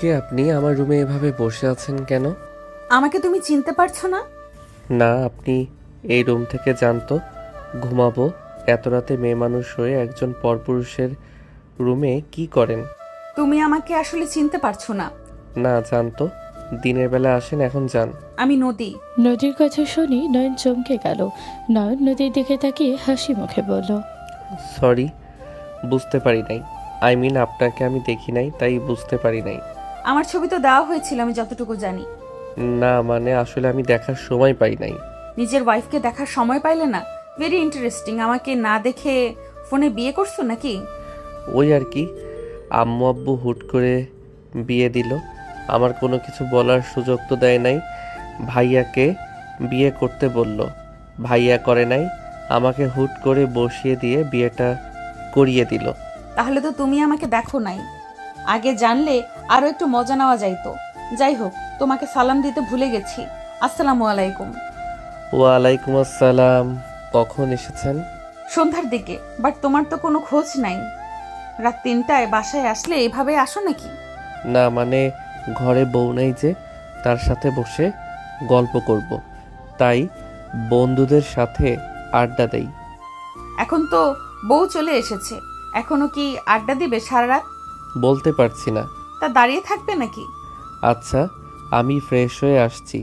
কে আপনি? আমার রুমে এভাবে বসে আছেন কেন? আমাকে তুমি চিনতে পারছো না? না, আপনি এই রুম থেকে যান তো। ঘুমাবো। এত রাতে মেয়ে মানুষ হয়ে একজন পরপুরুষের রুমে কি করেন? তুমি আমাকে আসলে চিনতে পারছো না। না, যান তো। দিনের বেলা আসেন, এখন যান। আমি নদী। নদীর কথা শুনি নয়ন চমকে গেল। নয়ন নদীর দিকে তাকিয়ে হাসি মুখে বলল, সরি, বুঝতে পারি নাই। আই মিন, আপনাকে আমি দেখি নাই, তাই বুঝতে পারি নাই। আমার ছবি তো দেওয়া হয়েছিল, আমি যতটুকু জানি। না মানে আসলে আমি দেখার সময় পাই নাই। নিজের ওয়াইফকে দেখার সময় পাইলে না? Very interesting. আমাকে না দেখে ফোনে বিয়ে করছো নাকি? ওই আর কি, আম্মু আব্বু হুট করে বিয়ে দিল। আমার কোনো কিছু বলার সুযোগ তো দেয় নাই। ভাইয়াকে বিয়ে করতে বলল, ভাইয়া করে নাই। আমাকে হুট করে বসিয়ে দিয়ে বিয়েটা করিয়ে দিল। তাহলে তো তুমি আমাকে দেখো নাই। আগে জানলে আরো একটু মজা নেওয়া যাইতো। যাই হোক, তোমাকে সালাম দিতে ভুলে গেছি। আসসালামু আলাইকুম। ওয়ালাইকুম আসসালাম। কখন এসেছেন? সন্ধ্যার দিকে, বাট তোমার তো কোনো খোঁজ নাই। রাত 3টায় বাসায় আসলে এভাবে আসো নাকি? না মানে ঘরে বউ নাই যে, তার সাথে বসে গল্প করব, তাই বন্ধুদের সাথে আড্ডা দেই। এখন তো বউ চলে এসেছে, এখনো কি আড্ডা দিবে সারা রাত? বলতে পারছি না। তা দাঁড়িয়ে থাকবে নাকি? আচ্ছা, আমি ফ্রেশ হয়ে আসছি।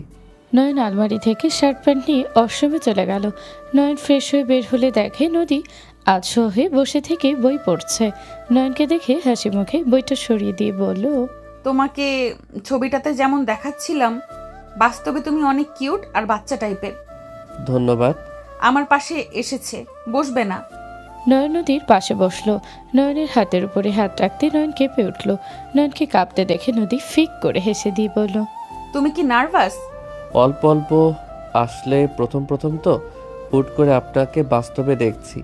নয়ন আলমারি থেকে শার্ট প্যান্ট নিয়ে ওয়াশরুমে চলে গেল। নয়ন ফ্রেশ হয়ে বের হলে দেখে নদী আধশো হয়ে বসে থেকে বই পড়ছে। নয়নকে দেখে হাসি মুখে বইটা সরিয়ে দিয়ে বলল, তোমাকে ছবিটাতে যেমন দেখাচ্ছিলাম, বাস্তবে তুমি অনেক কিউট আর বাচ্চা টাইপের। ধন্যবাদ। আমার পাশে এসেছে, বসবে না? নয়ন নদীর পাশে বসলো। নয়নের হাতের উপরে হাত রাখতে নয়ন কেঁপে উঠল। নয়নকে কাঁপতে দেখে নদী ফিক করে হেসে দিয়ে বলল, তুমি কি নার্ভাস? অল্প অল্প। আসলে প্রথম প্রথম তো, হুট করে আপনাকে বাস্তবে দেখছি,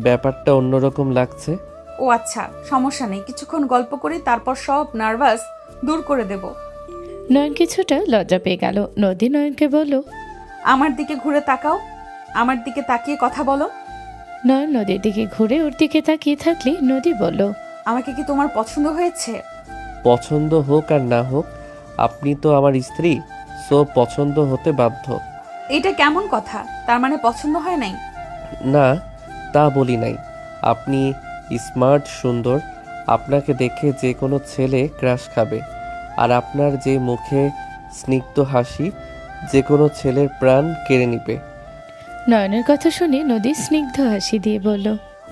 ব্যাপারটা অন্যরকম লাগছে। ও আচ্ছা, সমস্যা নেই, কিছুক্ষণ গল্প করি, তারপর সব নার্ভাস দূর করে দেব। নয়ন কিছুটা লজ্জা পেয়ে গেল। নদী নয়নকে বলল, আমার দিকে ঘুরে তাকাও, আমার দিকে তাকিয়ে কথা বলো। নয়ন নদীর দিকে ঘুরে ওর দিকে তাকিয়ে থাকলে নদী বলল, আমাকে কি তোমার পছন্দ হয়েছে? পছন্দ হোক আর না হোক, আপনি তো আমার স্ত্রী, সো পছন্দ হতে বাধ্য। এটা কেমন কথা? তার মানে পছন্দ হয় নাই? না, তা বলি নাই। আপনি স্মার্ট, সুন্দর। আপনাকে দেখে যে কোনো ছেলে ক্রাশ খাবে। আর আপনার যে মুখে স্নিগ্ধ হাসি, যে কোনো ছেলের প্রাণ কেড়ে নিবে। নয়নের কথা শুনে নদী স্নিগ্ধ হাসি দিয়ে বলল,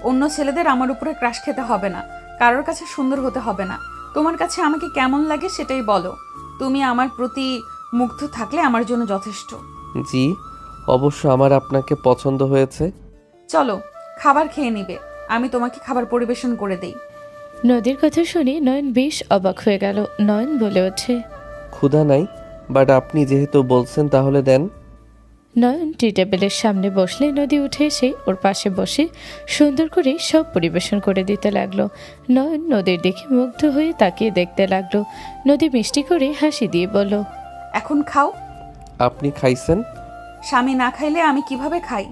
অন্য ছেলেদের আমার উপরে ক্রাশ খেতে হবে না, কারোর কাছে সুন্দর হতে হবে না। তোমার কাছে আমাকে কেমন লাগে সেটাই বলো। তুমি আমার প্রতি মুগ্ধ থাকলে আমার জন্য যথেষ্ট। জি, অবশ্য আমার আপনাকে পছন্দ হয়েছে। চলো, খাবার খেয়ে নিবে, আমি তোমাকে খাবার পরিবেশন করে দেই। নদীর কথা শুনে নয়ন বেশ অবাক হয়ে গেল। নয়ন বলে ওঠে, ক্ষুধা নাই, বাট আপনি যেহেতু বলছেন তাহলে দেন। নয়ন টি টেবিলের সামনে বসলে নদী উঠে এসে ওর পাশে বসে সুন্দর করে সব পরিবেশন করে দিতে লাগলো। নয়ন নদীর দিকে মুগ্ধ হয়ে তাকিয়ে দেখতে লাগলো। নদী মিষ্টি করে হাসি দিয়ে বলল, এখন খাও। আপনি খাইছেন? স্বামী না খাইলে আমি কিভাবে খাই?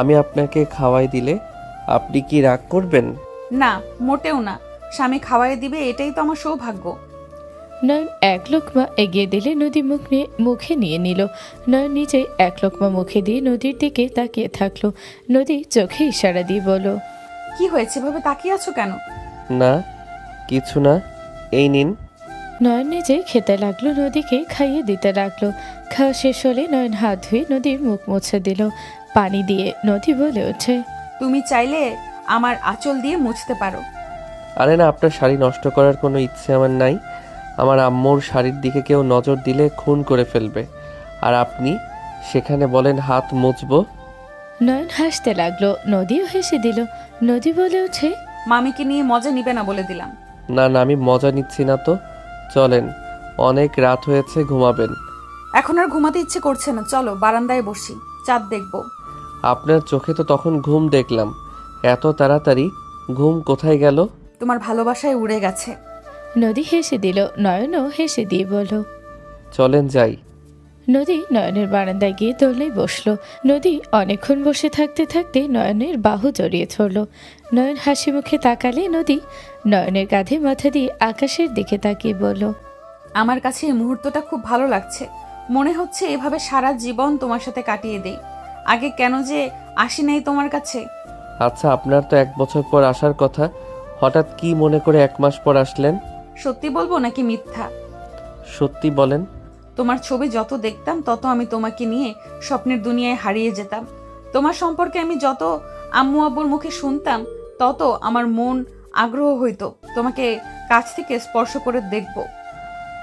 আমি আপনাকে খাওয়াই দিলে আপনি কি রাগ করবেন? না, মোটেও না। স্বামী খাওয়াই দিবে, এটাই তো আমার সৌভাগ্য। নয়ন এক লোকমা এগিয়ে দিলে নদী মুখে নিয়ে নিল। নয়ন নিজে এক লোকমা মুখে দিয়ে নদীর দিকে তাকিয়ে থাকলো। নদী চোখে ইশারা দিয়ে বলল, কি হয়েছে, ভাবে তাকিয়ে আছো কেন? না, কিছু না, এই নিন। নয়ন নিজে খেতে লাগলো, নদীকে খাইয়ে দিতে লাগলো। খাওয়া শেষ হলে নয়ন হাত ধুয়ে নদীর মুখ মুছে দিল পানি দিয়ে। নদী বলে ওঠে, তুমি চাইলে আমার আঁচল দিয়ে মুছতে পারো। আরে না, আপনার শাড়ি নষ্ট করার কোনো ইচ্ছে আমার নাই। আমার আম্মুর শাড়ির দিকে কেউ নজর দিলে খুন করে ফেলবে, আর আপনি সেখানে বলেন হাত মুছবো। নয়ন হাসতে লাগলো। নদীও হেসে দিল। নদী বলে ওঠে, মামিকে নিয়ে মজা নিবে না বলে দিলাম। না না, আমি মজা নিচ্ছি না তো। চলেন, অনেক রাত হয়েছে, ঘুমাবেন। এখন আর ঘুমাতে ইচ্ছে করছে না, চলো বারান্দায় বসি, চাঁদ দেখবো। আপনার চোখে তো তখন ঘুম দেখলাম, এত তাড়াতাড়ি ঘুম কোথায় গেল? তোমার ভালোবাসায় উড়ে গেছে। নদী হেসে দিল। নয়নও হেসে দিয়ে বলল, চলেন যাই। নদী নয়নের বারান্দায় গিয়ে দোলনায় বসলো। নদী অনেকক্ষণ বসে থাকতে থাকতে নয়নের বাহু জড়িয়ে ধরল। নয়ন হাসি মুখে তাকালে নদী নয়নের কাঁধে মাথা দিয়ে আকাশের দিকে তাকিয়ে বলল, আমার কাছে এই মুহূর্তটা খুব ভালো লাগছে। মনে হচ্ছে এভাবে সারা জীবন তোমার সাথে কাটিয়ে দেই। আগে কেন যে আসি নাই তোমার কাছে। আচ্ছা, আপনার তো 1 বছর পর আসার কথা, হঠাৎ কি মনে করে 1 মাস পর আসলেন? সত্যি বলবো নাকি মিথ্যা? সত্যি বলেন। তোমার ছবি যত দেখতাম তত আমি তোমাকে নিয়ে স্বপ্নের দুনিয়ায় হারিয়ে যেতাম। তোমার সম্পর্কে আমি যত আম্মু আব্বুর মুখে শুনতাম তত আমার মন আগ্রহ হইতো তোমাকে কাছ থেকে স্পর্শ করে দেখব।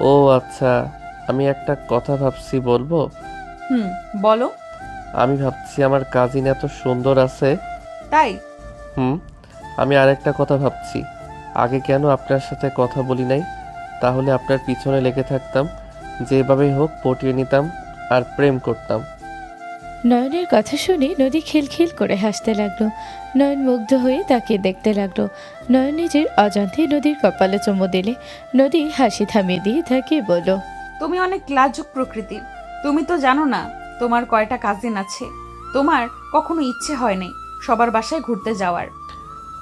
ও আচ্ছা, আমি একটা কথা ভাবছি, বলবো? বলো। আমি ভাবছি আমার কাজিন এত সুন্দর আছে। তাই? আমি আরেকটা কথা ভাবছি, আগে কেন আপনার সাথে কথা বলি নাই? তাহলে আপনার পিছনে লেগে থাকতাম, যেভাবেই হোক পটিয়ে নিতাম আর প্রেম করতাম। নয়নের কথা শুনে নদী খিলখিল করে হাসতে লাগলো। নয়ন মুগ্ধ হয়ে তাকিয়ে দেখতে লাগলো। নয়ন নিজের অজান্তে নদীর কপালে চুমু দিলে নদী হাসি থামিয়ে দিয়ে তাকিয়ে বলল, তুমি অনেক লাজুক প্রকৃতির। তুমি তো জানো না তোমার কয়টা কাজিন আছে। তোমার কখনো ইচ্ছে হয় নাই সবার বাসায় ঘুরতে যাওয়ার?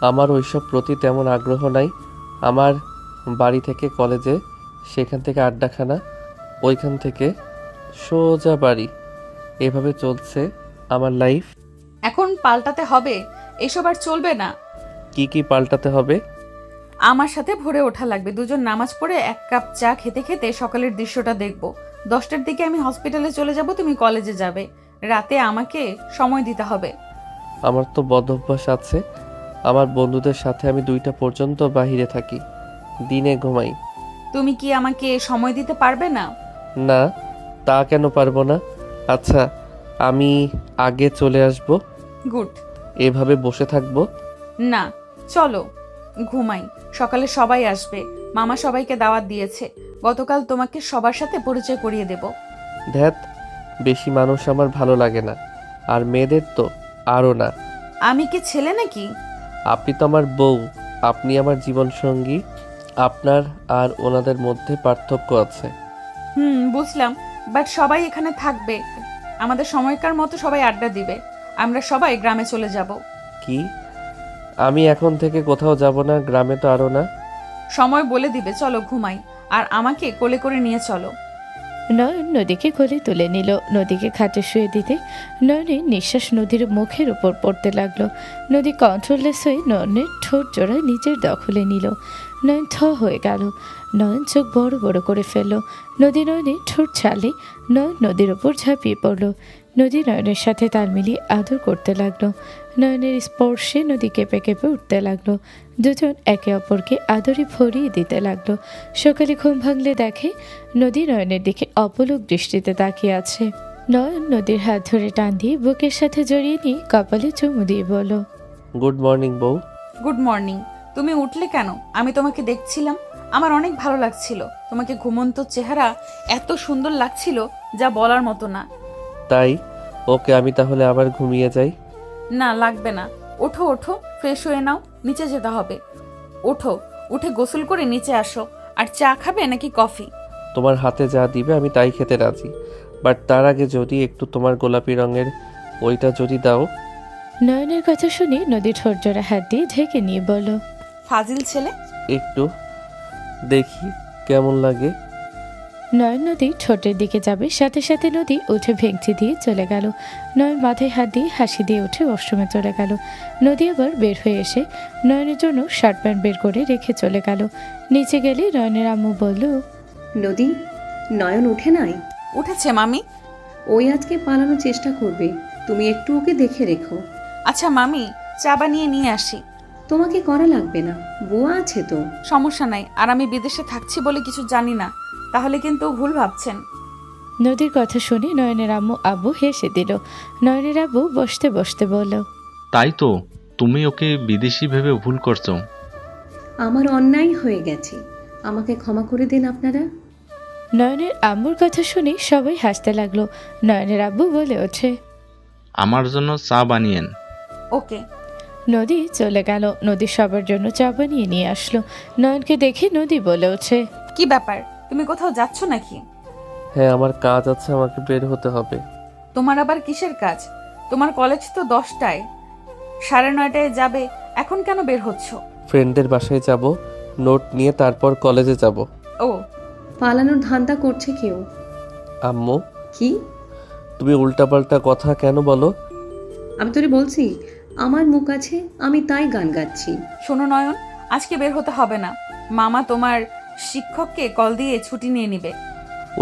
আমার ওইসব প্রতি তেমন আগ্রহ নাই। আমার বাড়ি থেকে কলেজে, সেখান থেকে আড্ডাখানা, ওইখান থেকে সোজা বাড়ি, এভাবে চলছে আমার লাইফ। এখন পাল্টাতে হবে, এসব আর চলবে না। কি কি পাল্টাতে হবে? আমার সাথে ভোরে ওঠা লাগবে। দুজন নামাজ পড়ে 1 কাপ চা খেতে খেতে সকালের দৃশ্যটা দেখব। 10টার দিকে আমি হসপিটালে চলে যাব, তুমি কলেজে যাবে। রাতে আমাকে সময় দিতে হবে। আমার তো বদ অভ্যাস আছে, আমার বন্ধুদের সাথে আমি 2টা পর্যন্ত বাহিরে থাকি, দিনে ঘুমাই। তুমি কি আমাকে সময় দিতে পারবে না? না, তা কেন পারবো না? আচ্ছা, আমি আগে চলে আসব? গুড। এভাবে বসে থাকবো? না, চলো ঘুমাই। সকালে সবাই আসবে, মামা সবাইকে দাওয়াত দিয়েছে। গতকাল তোমাকে সবার সাথে পরিচয় করিয়ে দেব। ধ্যাত, বেশি মানুষ আমার ভালো লাগে না, আর মেয়েদের তো আরও না। আমি কি ছেলে নাকি? আপনি তো আমার বউ, আপনি আমার জীবন সঙ্গী। আপনার আর ওনাদের মধ্যে পার্থক্য আছে। বুঝলাম, বাট সবাই এখানে থাকবে। আমাদের সময়কার মতো সবাই আড্ডা দিবে। আমরা সবাই গ্রামে চলে যাব। কি? আমি এখন থেকে কোথাও যাব না, গ্রামে তো আরও না। সময় বলে দিবে, চলো ঘুমাই। আর আমাকে কোলে করে নিয়ে চলো। নয়ন নদীকে কোলে তুলে নিল। নদীকে খাটে শুয়ে দিতে নয়নের নিঃশ্বাস নদীর মুখের উপর পড়তে লাগলো। নদী কন্ট্রোললেস হয়ে নয়নের ঠোঁট জোড়া নিজের দখলে নিল। নয়ন থ হয়ে গেল। নয়ন চোখ বড় বড় করে ফেলল। নদী নয়নের ঠোঁট ছাড়লে নয়ন নদীর ওপর ঝাঁপিয়ে পড়ল। নদী নয়নের সাথে তাল মিলিয়ে আদর করতে লাগলো। নয়নের স্পর্শে নদী কেঁপে কেঁপে উঠতে লাগলো। দুজন একে অপরকে আদরে ভরিয়ে দিতে লাগলো। সকালে ঘুম ভাঙলে দেখে নদী নয়নের দিকে অপলক দৃষ্টিতে তাকিয়ে আছে। নয়ন নদীর হাত ধরে টান দিয়ে বুকের সাথে জড়িয়ে নিয়ে কপালে চুমু দিয়ে বলল, গুড মর্নিং বউ। Good morning. তুমি উঠলে কেন? আমি তোমাকে দেখছিলাম, আমার অনেক ভালো লাগছিল। তোমাকে ঘুমন্ত চেহারা এত সুন্দর লাগছিল যা বলার মতো না। তাই? ওকে, আমি তাহলে আবার ঘুমিয়ে যাই। না, লাগবে না। ওঠো ওঠো, ফ্রেশ হয়ে নাও, নিচে যেতে হবে। ওঠো, উঠে গোসল করে নিচে আসো। আর চা খাবে নাকি কফি? তোমার হাতে যা দিবে আমি তাই খেতে রাজি, বাট তার আগে যদি একটু তোমার গোলাপি রঙের ওইটা যদি দাও। নয়নের কথা শুনে নদী ঠোঁট জোড়া হাত দিয়ে ঢেকে নিয়ে বলল, ফাজিল ছেলে। একটু দেখি কেমন লাগে। নয়ন নদী ঠোঁটের দিকে যাবে, সাথে সাথে নদী উঠে ভেঙচি দিয়ে চলে গেল। নয়ন মাথায় হাত দিয়ে হাসি দিয়ে উঠে ওয়াশরুমে চলে গেল। নদী আবার বের হয়ে এসে নয়নের জন্য শার্ট প্যান্ট বের করে রেখে চলে গেল। নিচে গেলে নয়নের আম্মু বলল, নদী, নয়ন উঠে নাই? উঠেছে মামি। ওই আজকে পালানোর চেষ্টা করবে, তুমি একটু ওকে দেখে রেখো। আচ্ছা মামি, চা বানিয়ে নিয়ে আসি। তোমাকে করা লাগবে না, বুয়া আছে তো। সমস্যা নাই, আর আমি বিদেশে থাকছি বলে কিছু জানি না, তাহলে কিন্তু ভুল ভাবছেন। নদীর কথা শুনে নয়নের আব্বু হেসে দিল। নয়নের আব্বু বসতে বসতে বলল, তাই তো, তুমি ওকে বিদেশি ভেবে ভুল করছো। আমার অন্যায় হয়ে গেছে, আমাকে ক্ষমা করে দিন আপনারা। নয়নের আম্মুর কথা শুনে সবাই হাসতে লাগলো। নয়নের আব্বু বলে ওঠে, আমার জন্য চা বানিয়েন। ওকে। নদী চলে গেল। নদী সবার জন্য চা বানিয়ে নিয়ে আসলো। নয়নকে দেখে নদী বলে ওঠে, কি ব্যাপার, তুমি কোথাও যাচ্ছ নাকি? হ্যাঁ, আমার কাজ আছে, আমাকে বের হতে হবে। তোমার আবার কিসের কাজ? তোমার কলেজ তো 10টায়, 9:30টায় যাবে, এখন কেন বের হচ্ছ? ফ্রেন্ডদের বাসায় যাব, নোট নিয়ে তারপর কলেজে যাব। ও, পালানোর ধান্দা করছে কেউ। আম্মু, কি? তুমি উল্টাপাল্টা কথা কেন বলো? আমি তোরে বলছি আমার মুখ আছে, আমি তাই গান গাচ্ছি। শোনো নয়ন, আজকে বের হতে হবে না। মামা তোমার শিক্ষককে কল দিয়ে ছুটি নিয়ে নিবে।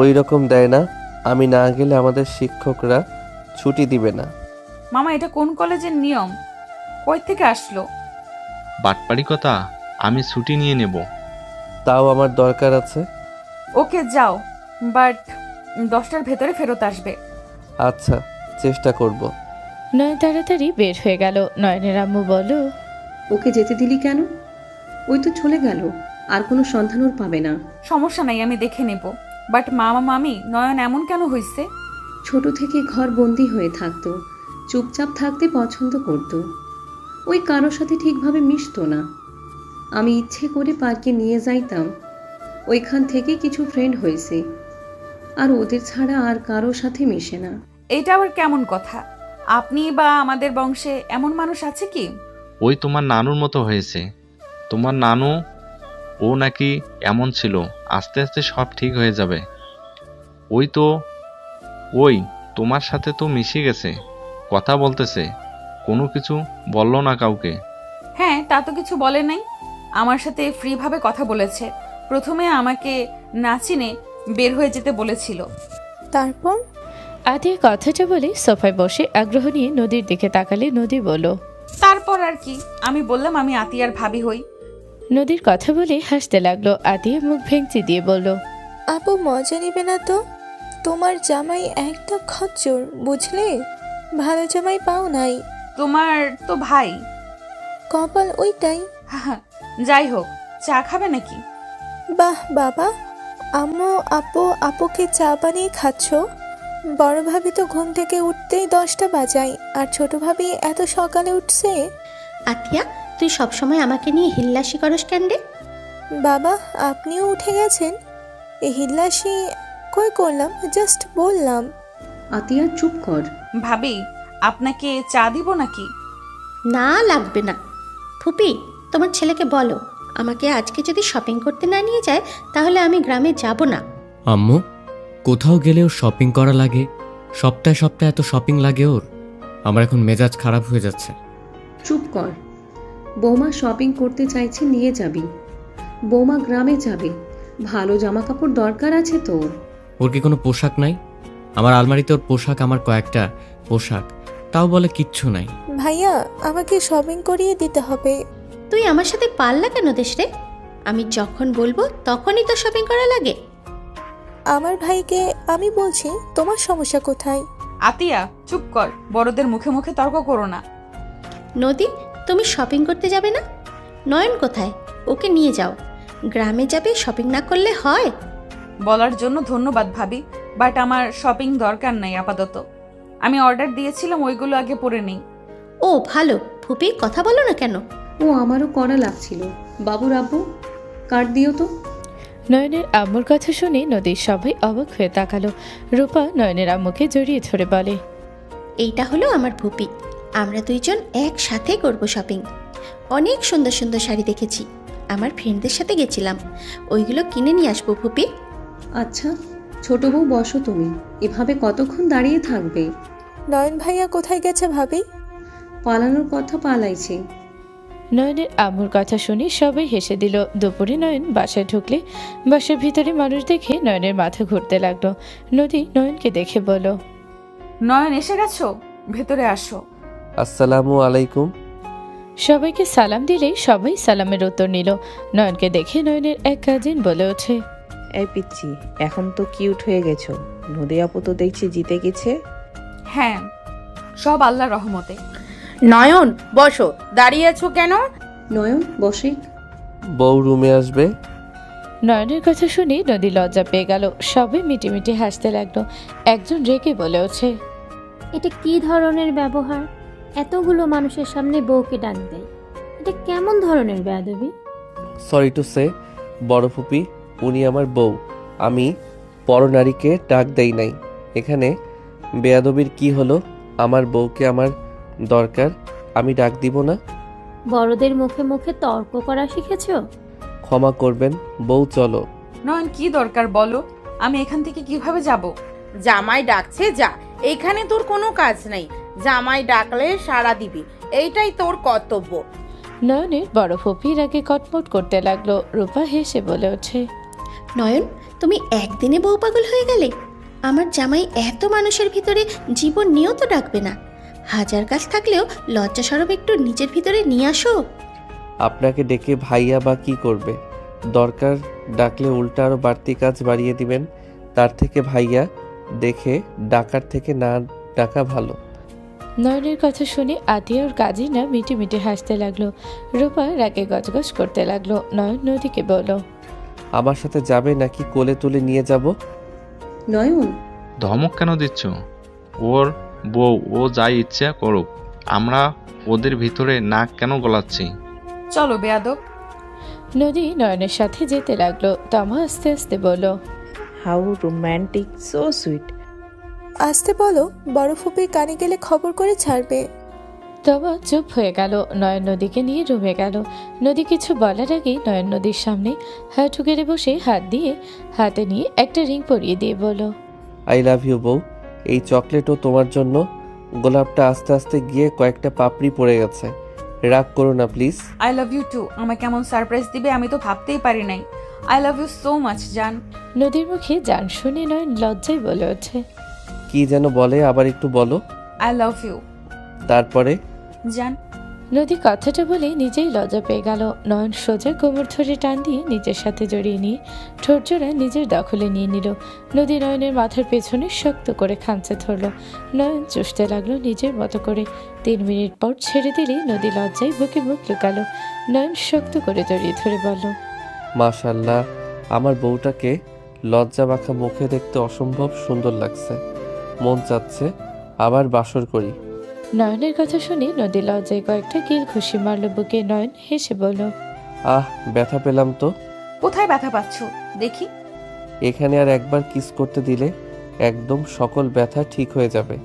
ওই রকম দেয় না, আমি না গেলে আমাদের শিক্ষকরা ছুটি দিবে না। মামা, এটা কোন কলেজের নিয়ম? কই থেকে আসলো? বাটপাড়ি কথা, আমি ছুটি নিয়ে নেব। তাও আমার দরকার আছে। ওকে যাও, বাট 10টার ভেতরে ফেরত আসবে। আচ্ছা, চেষ্টা করব। নয়ন তাড়াতাড়ি বের হয়ে গেল। নয়নের আম্মু বলল, ওকে যেতে দিলি কেন? ওই তো চলে গেল, আর কোনো সন্ধান ওর পাবে না। সমস্যা নাই, আমি দেখে নেব। বাট মামা মামি, নয়ন এমন কেন হইছে? ছোট থেকে ঘর বন্দি হয়ে থাকতো, চুপচাপ থাকতে পছন্দ করত। ওই কারোর সাথে ঠিকভাবে মিশতো না। আমি ইচ্ছে করে পার্কে নিয়ে যাইতাম, ওইখান থেকে কিছু ফ্রেন্ড হয়েছে, আর ওদের ছাড়া আর কারোর সাথে মিশে না। এইটা আবার কেমন কথা? আপনি বা আমাদের বংশে এমন মানুষ আছে কি? ওই তোমার নানুর মতো হয়েছে। তোমার নানু, ও নাকি এমন ছিল, আস্তে আস্তে সব ঠিক হয়ে যাবে। ওই তোমার সাথে তো মিশে গেছে, কথা বলতেছে, কোনো কিছু বলল না কাউকে। হ্যাঁ, তা তো কিছু বলে নাই। আমার সাথে ফ্রিভাবে কথা বলেছে। প্রথমে আমাকে না চিনে বের হয়ে যেতে বলেছিল। তারপর? আতিয়া কথাটা বলে সোফায় বসে আগ্রহ নিয়ে নদীর দিকে তাকালে নদী বলল, তারপর আর কি, আমি বললাম আমি আতিয়ার ভাবি হই। নদীর কথা বলে হাসতে লাগলো। আতিয়া মুখ ভেঙচি দিয়ে বলল, আপু মজা নিবে না তো? তোমার জামাই একটা খচ্চর, বুঝলে? ভালো জামাই পাও নাই। তোমার তো ভাই। কপাল ওইটাই। যাই হোক, চা খাবে নাকি? বাহ বাবা, আম্মু আপুকে চা বানিয়ে খাচ্ছ? বড় ভাবি তো ঘুম থেকে উঠতেই 10টা বাজায়, আর ছোট ভাবি এত সকালে উঠছে। আতিয়া, তুই সবসময় আমাকে নিয়ে হিল্লাসি করস কেন রে? বাবা, আপনিও উঠে গেছেন? এই হিল্লাসি কই করলাম, জাস্ট বললাম। আতিয়া চুপ কর। ভাবি, আপনাকে চা দিব নাকি? না, লাগবে না। ফুপি, তোমার ছেলেকে বলো আমাকে আজকে যদি শপিং করতে না নিয়ে যায় তাহলে আমি গ্রামে যাব না। আম্মু, কোথাও গেলেও শপিং করা লাগে, সপ্তাহে সপ্তাহে এত শপিং লাগে ওর। আমার এখন মেজাজ খারাপ হয়ে যাচ্ছে। চুপ কর। বৌমা শপিং করতে চাইছে, নিয়ে যাবি। বৌমা গ্রামে যাবে, ভালো জামা কাপড় দরকার আছে তোর। ওর কি কোনো পোশাক নাই? আমার আলমারিতে ওর পোশাক, আমার কয়েকটা পোশাক, তাও বলে কিচ্ছু নাই। ভাইয়া, আমাকে শপিং করিয়ে দিতে হবে। তুই আমার সাথে পারলা কেন দেশ রে? আমি যখন বলবো তখনই তো শপিং করা লাগে। আমার ভাইকে আমি বলছি, তোমার সমস্যা কোথায়? আতিয়া চুপ কর, বড়দের মুখে মুখে তর্ক করো না। নদী, তুমি শপিং করতে যাবে না? নয়ন কোথায়? ওকে নিয়ে যাও। গ্রামে যাবে, শপিং না করলে হয়? বলার জন্য ধন্যবাদ ভাবি, বাট আমার শপিং দরকার নাই আপাতত। আমি অর্ডার দিয়েছিলাম, ওইগুলো আগে পরে নিই। ও ভালো, ফুপি কথা বলো না কেন? ও আমারও করা লাগছিল। বাবুর আব্বু, কার্ড দিও তো। নয়নের আম্মুর কথা শুনে নদীর সবাই অবাক হয়ে তাকালো। রূপা নয়নের আম্মুকে জড়িয়ে ধরে বলে, এইটা হলো আমার ফুপি। আমরা দুইজন একসাথে করব শপিং। অনেক সুন্দর সুন্দর শাড়ি দেখেছি, আমার ফ্রেন্ডদের সাথে গেছিলাম, ওইগুলো কিনে নিয়ে আসবো ফুপি। আচ্ছা ছোট বউ, বসো তুমি। এভাবে কতক্ষণ দাঁড়িয়ে থাকবে? নয়ন ভাইয়া কোথায় গেছে ভাবি? পালানোর কথা পালাইছে। নয়নের আম্মুর কথা শুনে সবাই হেসে দিল। দুপুরে নয়ন বাসায় ঢুকলে বাসার ভিতরে মানুষ দেখে নয়নের মাথা ঘুরতে লাগলো। নদী নয়নকে দেখে বলল, নয়ন এসে গেছো, ভেতরে আসো। আসসালামু আলাইকুম। সবাইকে সালাম দিলে সবাই সালামের উত্তর নিল। নয়নকে দেখে নয়নের এক কাজিন বলে ওঠে, এই পিচ্ছি, এখন তো কিউট হয়ে গেছো। নদী আপু তো দেখছি জিতে গেছে। হ্যাঁ, সব আল্লাহর রহমতে। নয়ন বসো, দাঁড়িয়ে আছো কেন? নয়ন বসে। বউ রুমে আসবে। নয়নের কথা শুনে নদী লজ্জা পেয়ে গেল। সবাই মিটিমিটি হাসতে লাগলো। একজন রেগে বলে ওঠে, এটা কি ধরনের ব্যবহার? এতগুলো মানুষের সামনে বউকে ডাক দেয়, এটা কেমন ধরনের বেয়াদবি? সরি টু সে, বড় ফুপি, উনি আমার বউ। আমি পরনারীকে ডাক দেই নাই। এখানে বেয়াদবির কি হলো? আমার বউকে আমার দরকার, আমি ডাক দিব না? বড়দের মুখে মুখে তর্ক করা শিখেছো? ক্ষমা করবেন বউ, চলো। নয়ন, কি দরকার বলো? আমি এখান থেকে কিভাবে যাব? জামাই ডাকছে, যা। এইখানে তোর কোনো কাজ নেই। জামাই ডাকলে সাড়া দিবি, এইটাই তোর কর্তব্য। নয়নের বড় ফুপির আগে কটমট করতে লাগলো। রূপা হেসে বলে ওঠে, নয়ন, তুমি একদিনে বউ পাগল হয়ে গেলে? আমার জামাই এত মানুষের ভিতরে জীবন নিয়েও তো ডাকবে না। হাজার কাজ থাকলেও লজ্জা সরব একটু নিজের ভিতরে নিয়ে আসো। আপনাকে ডেকে ভাইয়া বা কি করবে? দরকার ডাকলে উল্টা আরও বাড়তি কাজ বাড়িয়ে দিবেন। তার থেকে ভাইয়া দেখে ডাকার থেকে না ডাকা ভালো। নয়নের কথা শুনে আতিয়া ওর কাজই না মিটি মিটি হাসতে লাগলো। রূপা রাগে গজগজ করতে লাগলো। নয়ন নদীকে বলল, আমার সাথে যাবে নাকি কোলে তুলে নিয়ে যাব? নয়ন, ধমক কেন দিচ্ছ? ওর বউ, ও যাই ইচ্ছা করুক। আমরা ওদের ভিতরে নাক কেন গলাচ্ছি? চলো বেয়াদব। নদী নয়নের সাথে যেতে লাগলো। তমা আস্তে আস্তে বলল, হাউ রোম্যান্টিক, সো সুইট। আসতে বলো, বড় ফুপির কানে গেলে খবর করে ছাড়বে। তমা চুপ হয়ে গেল। নয়ন নদীকে নিয়ে রুমে গেল। নদী কিছু বলার আগেই নয়ন নদীর সামনে হাঁটু গেড়ে বসে হাত দিয়ে হাতে নিয়ে একটা রিং পরিয়ে দিয়ে বলল, আই লাভ ইউ বউ। এই চকলেটও তোমার জন্য। গোলাপটা আস্তে আস্তে গিয়ে কয়েকটা পাপড়ি পড়ে গেছে। রাগ করো না please. I love you too. আমাকে কেমন সারপ্রাইজ দিবে আমি তো ভাবতেই পারি নাই। I love you so much জান। নদীর মুখে জান শুনে নয়ন লজ্জায় বলে ওঠে, কি যেন বলে, আবার একটু বলো। আই লাভ ইউ তারপরে জান। নদী কথাটা বলে নিজেই লজ্জা পেয়ে গেল। নয়ন সোজা কোমর ধরে টান দিয়ে নিজের সাথে জড়িয়ে নিয়ে ঠোঁট জোড়া নিজের দখলে নিয়ে নিল। নদী নয়নের মাথার পেছনে শক্ত করে খামচে ধরল। নয়ন চুষতে লাগলো নিজের মতো করে। 3 মিনিট পর ছেড়ে দিলে নদী লজ্জায় বুকে মুখ লুকালো। নয়ন শক্ত করে জড়িয়ে ধরে বলল, মাশাল্লাহ, আমার বউটাকে লজ্জা মাখা মুখে দেখতে অসম্ভব সুন্দর লাগছে। মন চাচ্ছে আবার বাসর করি। নয়নের কথা শুনে নদী লজ্জায় কয়েকটা কিল খুশি মারল বুকে। নয়ন হেসে বলল, আহ, ব্যথা পেলাম তো। কোথায় ব্যথা পাচ্ছ দেখি? এখানে আর একবার কিস করতে দিলে একদম সকল ব্যথা ঠিক হয়ে যাবে।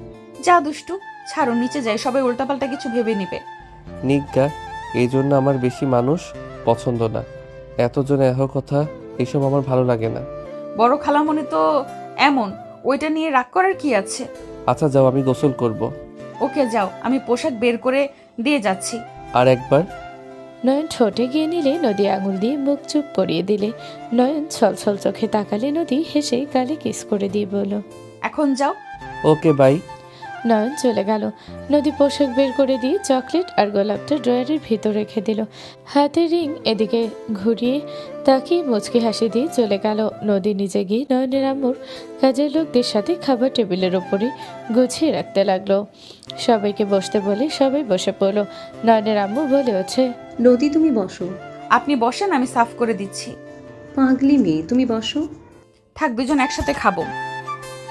যা দুষ্টু, ছাড়ো, নিচে যাই। সবাই উল্টাপাল্টা কিছু ভেবে নিবে। নিজ্ঞা, এই জন্য আমার বেশি মানুষ পছন্দ না। এতজন এহ কথা, এসব আমার ভালো লাগে না। বড় খালামণি তো এমন, ওইটা নিয়ে রাগ করার কি আছে? আচ্ছা যাও, আমি গোসল করব। ওকে যাও, আমি পোশাক বের করে দিয়ে যাচ্ছি। আর একবার। নয়ন ঠোঁটে গিয়ে নিলে নদী আঙুল দিয়ে মুখ চুপ পরিয়ে দিলে। নয়ন ছলছল চোখে তাকালে নদী হেসে গালে কিস করে দিয়ে বলল, এখন যাও। Okay bye. নয়ন চলে গেল। নদী পোশাক বের করে দিয়ে চকলেট আর গোলাপটা ড্রয়ারের ভিতর রেখে দিল। হাতের রিং এদিকে ঘুরিয়ে তাকিয়ে মুচকি হাসি দিয়ে চলে গেল। নদী নিজে গিয়ে নয়নের আম্মুর কাজের লোকদের সাথে খাবার টেবিলের ওপরে গুছিয়ে রাখতে লাগলো। সবাইকে বসতে বলে সবাই বসে পড়লো। নয়নের আম্মু বলে ওঠে, নদী তুমি বসো। আপনি বসেন, আমি সাফ করে দিচ্ছি। পাগলি মেয়ে, তুমি বসো। থাক, দুজন একসাথে খাবো।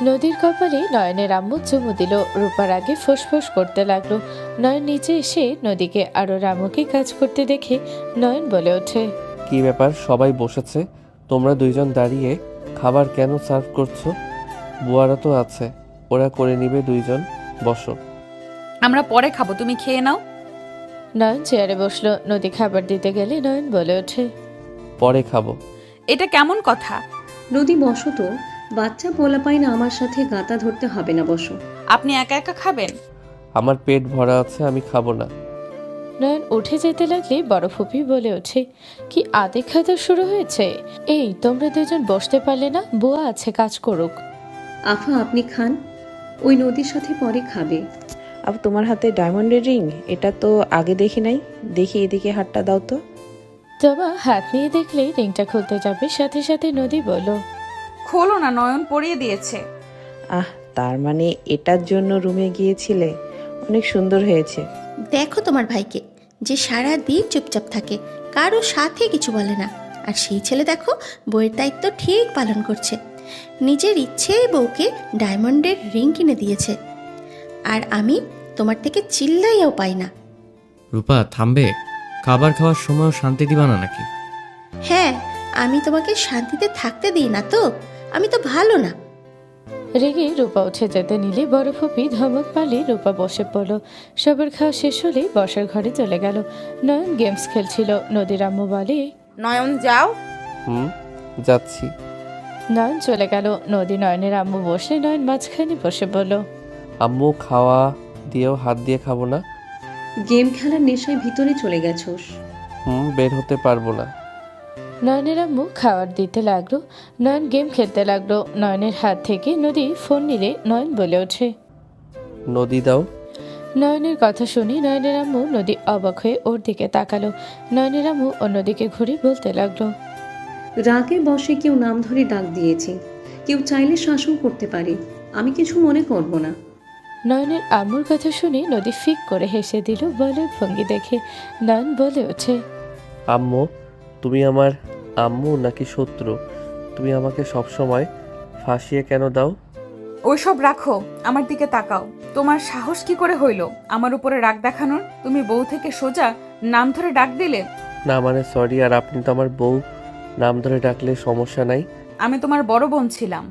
নদীর কপালে নয়নের আম্মু চুমু দিল। রূপার আগে ফোঁস করতে লাগলো। নয়ন নিচে এসে নদীকে আরো রামুকে কাজ করতে দেখে নয়ন বলে ওঠে, কি ব্যাপার, সবাই বসেছে, তোমরা দুইজন দাঁড়িয়ে খাবার কেন সার্ভ করছো? বুয়ারা তো আছে, ওরা করে নিবে। দুইজন বসো। আমরা পরে খাবো, তুমি খেয়ে নাও। নয়ন চেয়ারে বসলো। নদী খাবার দিতে গেলে নয়ন বলে ওঠে, পরে খাবো। এটা কেমন কথা? নদী বসো তো, বাচ্চা পোলা পাই না, আমার সাথে গাতা ধরতে হবে না, বসো। আপনি একা একা খাবেন? আমার পেট ভরা আছে, আমি খাবো না। নয়ন উঠে যেতে লাগলে বড় ফুপি বলে ওঠে, কি আদে খাওয়া শুরু হয়েছে? এই তোমরা দুজন বসতে পারলে না? বুয়া আছে, কাজ করুক। আফা আপনি খান, ওই নদীর সাথে পরে খাবে। আব তোমার হাতে ডায়মন্ডের রিং, এটা তো আগে দেখি নাই। দেখি এদিকে হাতটা দাও তো। তোমা হাত নিয়ে দেখলেই রিংটা খুলতে যাবে, সাথে সাথে নদী বলল, খোলো না, নয়ন পরিয়ে দিয়েছে। আহ, তার মানে এটার জন্য রুমে গিয়েছিলে? অনেক সুন্দর হয়েছে। দেখো তোমার ভাইকে, যে সারা দিন চুপচাপ থাকে, কারো সাথে কিছু বলে না। আর সেই ছেলে দেখো বউয়ের দায়িত্ব ঠিক পালন করছে। নিজের ইচ্ছে বউকে ডায়মন্ডের রিং কিনে দিয়েছে। আর আমি তোমার থেকে চিল্লাইয়াও পাই না। রূপা থামবে? খাবার খাওয়ার সময়ও শান্তি দিবা না নাকি? হ্যাঁ, আমি তোমাকে শান্তিতে থাকতে দিই না তো? আমি তো ভালো না। রেগে রূপা উঠে যেতে নিলে বড় ফুপি ধমক পালে রূপা বসে পড়ল। সবার খাওয়া শেষ হলে বসার ঘরে চলে গেল। নয়ন গেমস খেলছিল। নদীর আম্মু বলে, নয়ন যাও। যাচ্ছি। নয়ন চলে গেল। নদী নয়নের আম্মু বসে, নয়ন মাঝখানে বসে বলল, আম্মু খাওয়া দিয়েও হাত দিয়ে খাবো না? গেম খেলার নেশায় ভিতরে চলে গেছোস। বের হতে পারবো না। নয়নের আম্মু খাবার দিতে লাগলো। নয়ন গেম খেলতে লাগলো। নয়নের হাত থেকে নদী ফোন নিলে নয়ন বলে ওঠে, নদী দাও। নয়নের কথা শুনে নয়নের আম্মু নদী অবাক হয়ে ওর দিকে তাকালো। নয়নের আম্মু অন্যদিকে ঘুরে বলতে লাগলো, রাগে বসে কেউ নাম ধরে ডাক দিয়েছে, কেউ চাইলে শাসন করতে পারে, আমি কিছু মনে করব না। নয়নের আম্মুর কথা শুনে নদী ফিক করে হেসে দিল বলে ভঙ্গি দেখে। নয়ন বলে ওঠে, আম্মু তুমি আমার আম্মু নাকি শত্রু? তুমি আমাকে সবসময় ফাঁসিয়ে কেন দাও? ওইসব রাখো, আমার দিকে তাকাও। তোমার সাহস কি করে হইলো আমার উপরে রাগ দেখানোর? তুমি বউ থেকে সোজা নাম ধরে ডাক দিলে। না মানে সরি, আর আপনি তো আমার বউ, নাম ধরে ডাকলে সমস্যা নাই। আমি তোমার বড় বোন ছিলাম।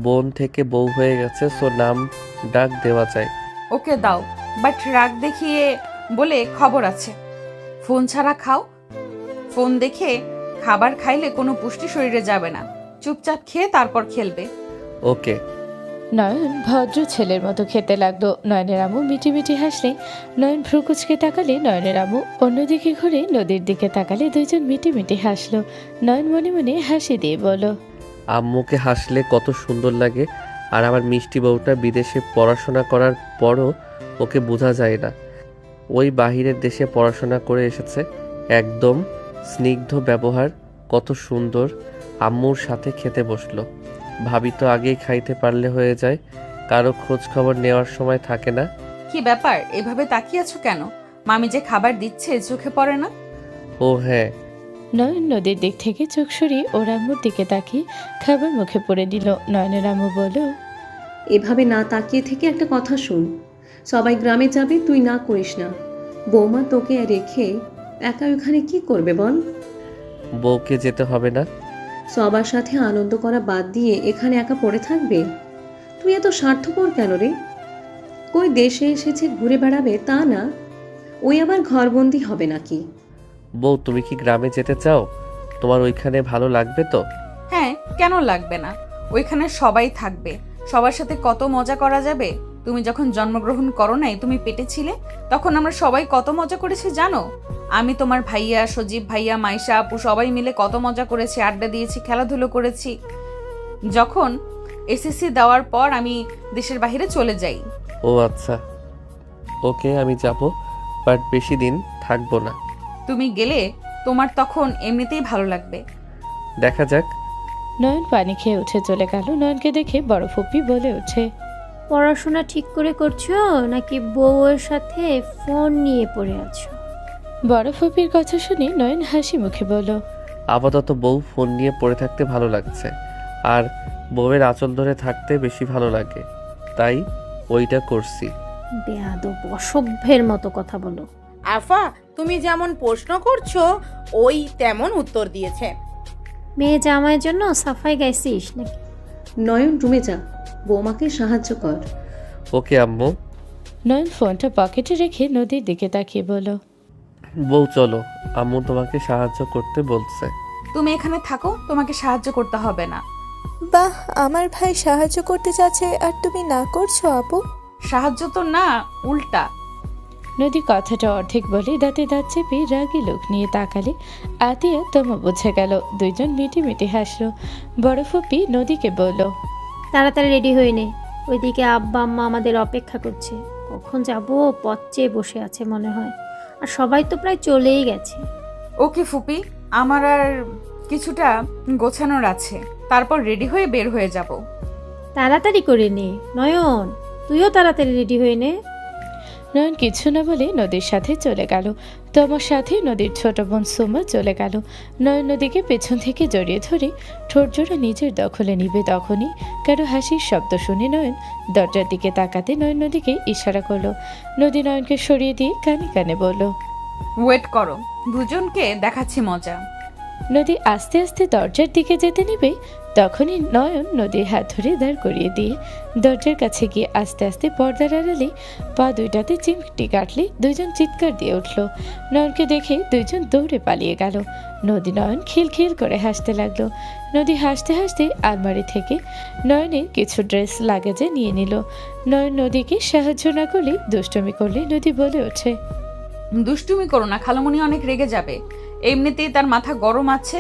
বোন থেকে বউ হয়ে গেছে, সো নাম ডাক দেওয়া যায়। ওকে দাও, বাট রাগ দেখিয়ে বলে খবর আছে। ফোন ছাড়া খাও। ফোন দেখে খাবার খাইলে কোনো পুষ্টি শরীরে যাবে না। চুপচাপ খেয়ে তারপর খেলবে। ওকে। নয়ন ভদ্র ছেলের মতো খেতে লাগলো। নয়নের আম্মু মিটি মিটি হাসলে নয়ন ভ্রুকুচকে তাকালে। নয়নের আম্মু অন্যদিকে ঘুরে নদীর দিকে তাকালে দুইজন মিটি মিটি হাসলো। নয়ন মনে মনে হাসি দিয়ে বলল, আম্মুকে হাসলে কত সুন্দর লাগে। আর আমার মিষ্টি বউটা বিদেশে পড়াশোনা করার পরও ওকে বোঝা যায় না। ওই বাহিরের দেশে পড়াশোনা করে এসেছে, একদম স্নিগ্ধ ব্যবহার, কত সুন্দর। আম্মুর সাথে খেতে বসলো। ভাবি তো আগেই খাইতে পারলে হয়ে যায়, কারো খোঁজ খবর নেওয়ার সময় থাকে না। কি ব্যাপার, এভাবে তাকিয়ে আছো কেন? মামি যে খাবার দিচ্ছে চোখে পড়ে না? ও হ্যাঁ। নয়ন নদীর দিক থেকে চোখ সরিয়ে ওর আম্মুর দিকে তাকিয়ে খাবার মুখে পড়ে দিল। নয়নের আম্মু বলল, এভাবে না তাকিয়ে থেকে একটা কথা শুন। সবাই গ্রামে যাবে, তুই না করিস না। বৌমা তোকে রেখে একা ওখানে কি করবে বল? বউকে যেতে হবে না? সবার সাথে আনন্দ করা বাদ দিয়ে এখানে একা পড়ে থাকবে? তুই এত স্বার্থপর কেন রে? কই দেশে এসেছে ঘুরে বেড়াবে তা না, ওই আবার ঘরবন্দি হবে নাকি? বউ তুমি কি গ্রামে যেতে চাও? তোমার ওইখানে ভালো লাগবে তো? হ্যাঁ, কেন লাগবে না? ওইখানে সবাই থাকবে, সবার সাথে কত মজা করা যাবে। তুমি যখন জন্মগ্রহণ করো নাই, তুমি পেটে ছিলে, তখন আমরা সবাই কত মজা করেছি জানো? আমি, তোমার ভাইয়া, সজীব ভাইয়া, মাইশা আপু সবাই মিলে কত মজা করেছি, আড্ডা দিয়েছি, খেলাধুলো করেছি। যখন এসএসসি দেওয়ার পর আমি দেশের বাইরে চলে যাই। ও আচ্ছা, ওকে আমি যাব, বাট বেশি দিন থাকবো না। তুমি গেলে তোমার তখন এমনিতেই ভালো লাগবে। দেখা যাক। নয়ন পানি খেয়ে উঠে চলে গেল। নয়নকে দেখে বড় ফুপি বলে ওঠে, পড়াশোনা ঠিক করে করছো নাকি বউয়ের সাথে ফোন নিয়ে পড়ে আছো? বড় ফুপির কথা শুনে নয়ন হাসি মুখে বলল, আপাতত বউ ফোন নিয়ে পড়ে থাকতে ভালো লাগছে, আর বউয়ের আঁচল ধরে থাকতে বেশি ভালো লাগে, তাই ওইটা করছি। বেয়াদব, অসভ্যের মতো কথা বলো। আফা, তুমি যেমন প্রশ্ন করছো ওই তেমন উত্তর দিয়েছে। মেয়ে জামাইয়ের জন্য সাফাই গাইছিস নাকি? নয়ন রুমে যা, বৌমাকে সাহায্য কর। ওকে আম্মু। নয়ন ফোনটা পকেটে রেখে নদীর দিকে তাকিয়ে বলল, বউ চলো, আম্মু তোমাকে সাহায্য করতে বলছে। তুমি এখানে থাকো, তোমাকে সাহায্য করতে হবে না। বাহ, আমার ভাই সাহায্য করতে চাচ্ছে আর তুমি না করছো আপু? সাহায্য তো না, উল্টা। নদী কথাটা অর্ধেক বলে দাঁতে দাঁত চেপে রাগি লোক নিয়ে তাকালে আতিয়া তোমা বুঝে গেল। দুইজন মিটি মিটি হাসলো। বড় ফুপি নদীকে বলল, তাড়াতাড়ি রেডি হয়ে নে, ওইদিকে আব্বা আম্মা আমাদের অপেক্ষা করছে। কখন যাব পথ চেয়ে বসে আছে মনে হয়, আর সবাই তো প্রায় চলেই গেছে। ওকে ফুপি, আমার আর কিছুটা গোছানোর আছে, তারপর রেডি হয়ে বের হয়ে যাব। তাড়াতাড়ি করে নে নয়ন, তুইও তাড়াতাড়ি রেডি হয়ে নে। নয়ন কিছু না বলে নদীর সাথে চলে গেল। তোমার সাথে নদীর ছোট বোন সুমা চলে গেল। নয়ন নদীকে পেছন থেকে জড়িয়ে ধরে ঠোঁট জোড়া নিজের দখলে নিবে তখনই কারো হাসির শব্দ শুনে নয়ন দরজার দিকে তাকাতে নয়ন নদীকে ইশারা করলো। নদী নয়নকে সরিয়ে দিয়ে কানে কানে বলল, ওয়েট করো, দুজনকে দেখাচ্ছি মজা। নদী আস্তে আস্তে দরজার দিকে যেতে নিবে তখনই নয়ন নদীর হাত ধরে দাঁড় করিয়ে দিয়ে দরজার কাছে গিয়ে আস্তে আস্তে পর্দার আড়ালে পা দুইটাতে চিমটি কাটলে দুইজন চিৎকার দিয়ে উঠল। নয়নকে দেখে দুইজন দৌড়ে পালিয়ে গেল। নদী নয়ন খিলখিল করে হাসতে লাগলো। নদী হাসতে হাসতে আলমারি থেকে নয়নের কিছু ড্রেস লাগেজে নিয়ে নিল। নয়ন নদীকে সাহায্য না করলে দুষ্টুমি করলে নদী বলে ওঠে, দুষ্টুমি করো না, খালামণি অনেক রেগে যাবে। এমনিতেই তার মাথা গরম আছে।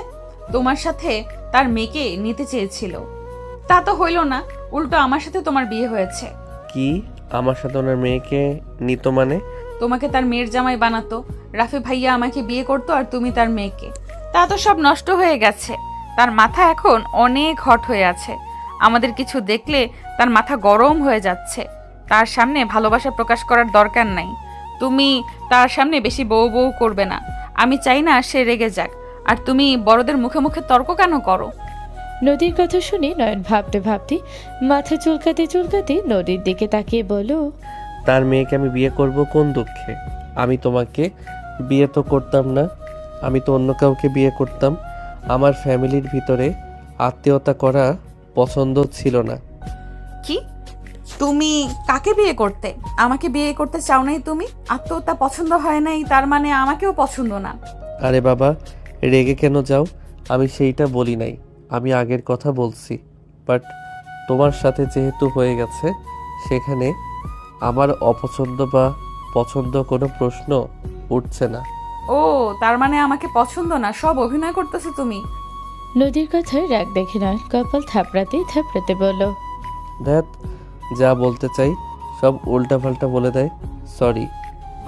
তোমার সাথে তার মেয়েকে নিতে চেয়েছিল, তা তো হইল না, উল্টো আমার সাথে তোমার বিয়ে হয়েছে। কি আমার সাথে ওনার মেয়েকে নিত মানে? তোমাকে তার মেয়ের জামাই বানাতো, রাফি ভাইয়া আমাকে বিয়ে করতো আর তুমি তার মেয়েকে। তা তো সব নষ্ট হয়ে গেছে। তার মাথা এখন অনেক হট হয়ে আছে। আমাদের কিছু দেখলে তার মাথা গরম হয়ে যাচ্ছে। তার সামনে ভালোবাসা প্রকাশ করার দরকার নাই। তুমি তার সামনে বেশি বউ বউ করবে না। আমি চাই না সে রেগে যাক। আর তুমি বড়দের মুখে মুখে তর্ক কেন করো? নদীর কথা শুনে নয়ন ভাবতে ভাবতে মাথা চুলকাতে চুলকাতে নদীর দিকে তাকিয়ে বলল, তার মেয়েকে আমি বিয়ে করব কোন দুঃখে? আমি তোমাকে বিয়ে তো করতাম না, আমি তো অন্য কাউকে বিয়ে করতাম। আমার ফ্যামিলির ভিতরে আত্মীয়তা করা পছন্দ ছিল না। কি? তুমি কাকে বিয়ে করতে? আমাকে বিয়ে করতে চাও নাই তুমি? আত্মহত্যা পছন্দ হয় নাই তার মানে আমাকেও পছন্দ না? আরে বাবা, রেগে কেন যাও? আমি সেইটা বলি নাই, আমি আগের কথা বলছি। বাট তোমার সাথে যেহেতু হয়ে গেছে, সেখানে আমার অপছন্দ বা পছন্দ কোনো প্রশ্ন উঠছে না। ও, তার মানে আমাকে পছন্দ না, সব অভিনয় করতেছো তুমি। নদীর কথায় রাগ দেখে নয়ন কপাল থাপড়াতে থাপড়াতে বলল, ধ্যাত, যা বলতে চাই সব উল্টাপাল্টা বলে দেয়। সরি,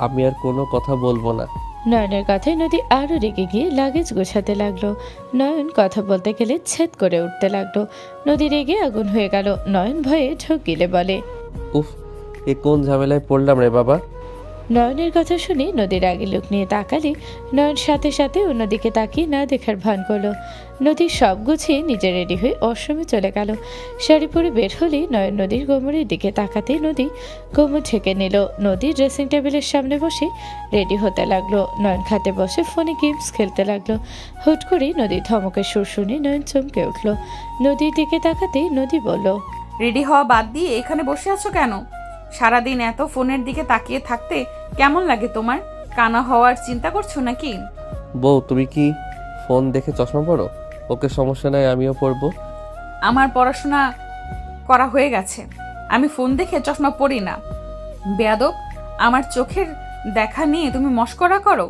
আমি আর কোনো কথা বলবো না। নয়নের কথায় নদী আরো রেগে গিয়ে লাগেজ গোছাতে লাগলো। নয়ন কথা বলতে গেলে ছেদ করে উঠতে লাগলো। নদী রেগে আগুন হয়ে গেল। নয়ন ভয়ে ঢোক গিলে বলে, উফ, এ কোন ঝামেলায় পড়লাম রে বাবা। নয়নের কথা শুনে নদীর আগে লোক নিয়ে তাকালে নয়ন সাথে সাথে অন্যদিকে তাকিয়ে না দেখার ভান করলো। নদী সব গুছিয়ে নিজে রেডি হয়ে অশ্রমে চলে গেল। শাড়ি পরে বের হলে নয়ন নদীর কোমরের দিকে তাকাতে নদী কোমর ঢেকে নিল। নদী ড্রেসিং টেবিলের সামনে বসে রেডি হতে লাগলো। নয়ন খাতে বসে ফোনে গেমস খেলতে লাগলো। হুট করে নদীর ধমকের সুর শুনে নয়ন চমকে উঠল। নদীর দিকে তাকাতে নদী বলল, রেডি হওয়া বাদ দিয়ে এখানে বসে আছো কেন? সারাদিন এত ফোনের দিকে তাকিয়ে থাকতে কেমন লাগে তোমার? কানা হওয়ার চিন্তা করছো নাকি? বউ, তুমি কি ফোন দেখে চশমা পড়ো? ওকে, সমস্যা নাই, আমিও পড়বো। আমার পড়াশোনা করা হয়ে গেছে, আমি ফোন দেখে চশমা পরি না। বেয়াদব, আমার চোখের দেখা নিয়ে তুমি মস্করা করো।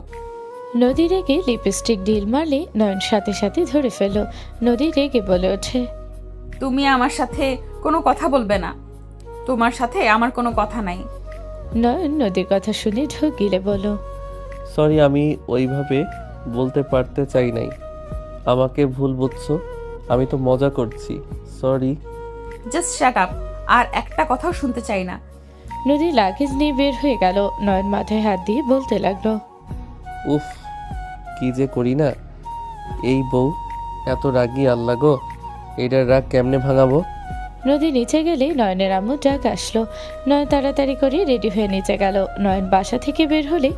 নদী রেগে লিপস্টিক ডিল মারলে নয়ন সাথে সাথে ধরে ফেলল। নদী রেগে বলে ওঠে, তুমি আমার সাথে কোনো কথা বলবে না। তোমার সাথে আমার কোনো কথা নাই। নয়ন নদীর কথা শুনে ঢোক গিলে বলল, সরি, আমি ওইভাবে বলতে পারতে চাই নাই, আমাকে ভুল বুঝছো। আমি তো মজা করছি, সরি। জাস্ট শ্যাট আপ, আর একটা কথাও শুনতে চাই না। নদী লাগেজ নিয়ে বের হয়ে গেল। নয়ন মাথায় হাত দিয়ে বলতে লাগলো, উফ, কি যে করি না। এই বউ এত রাগী, আল্লাহ গো, এটার রাগ কেমনে ভাঙাবো? নদী নিচে গেলে নয়নের আম্মু ডাক আসলো। নয়ন তাড়াতাড়ি করে রেডি হয়ে নিচে গেল। নয়ন বাসা থেকে বের হলে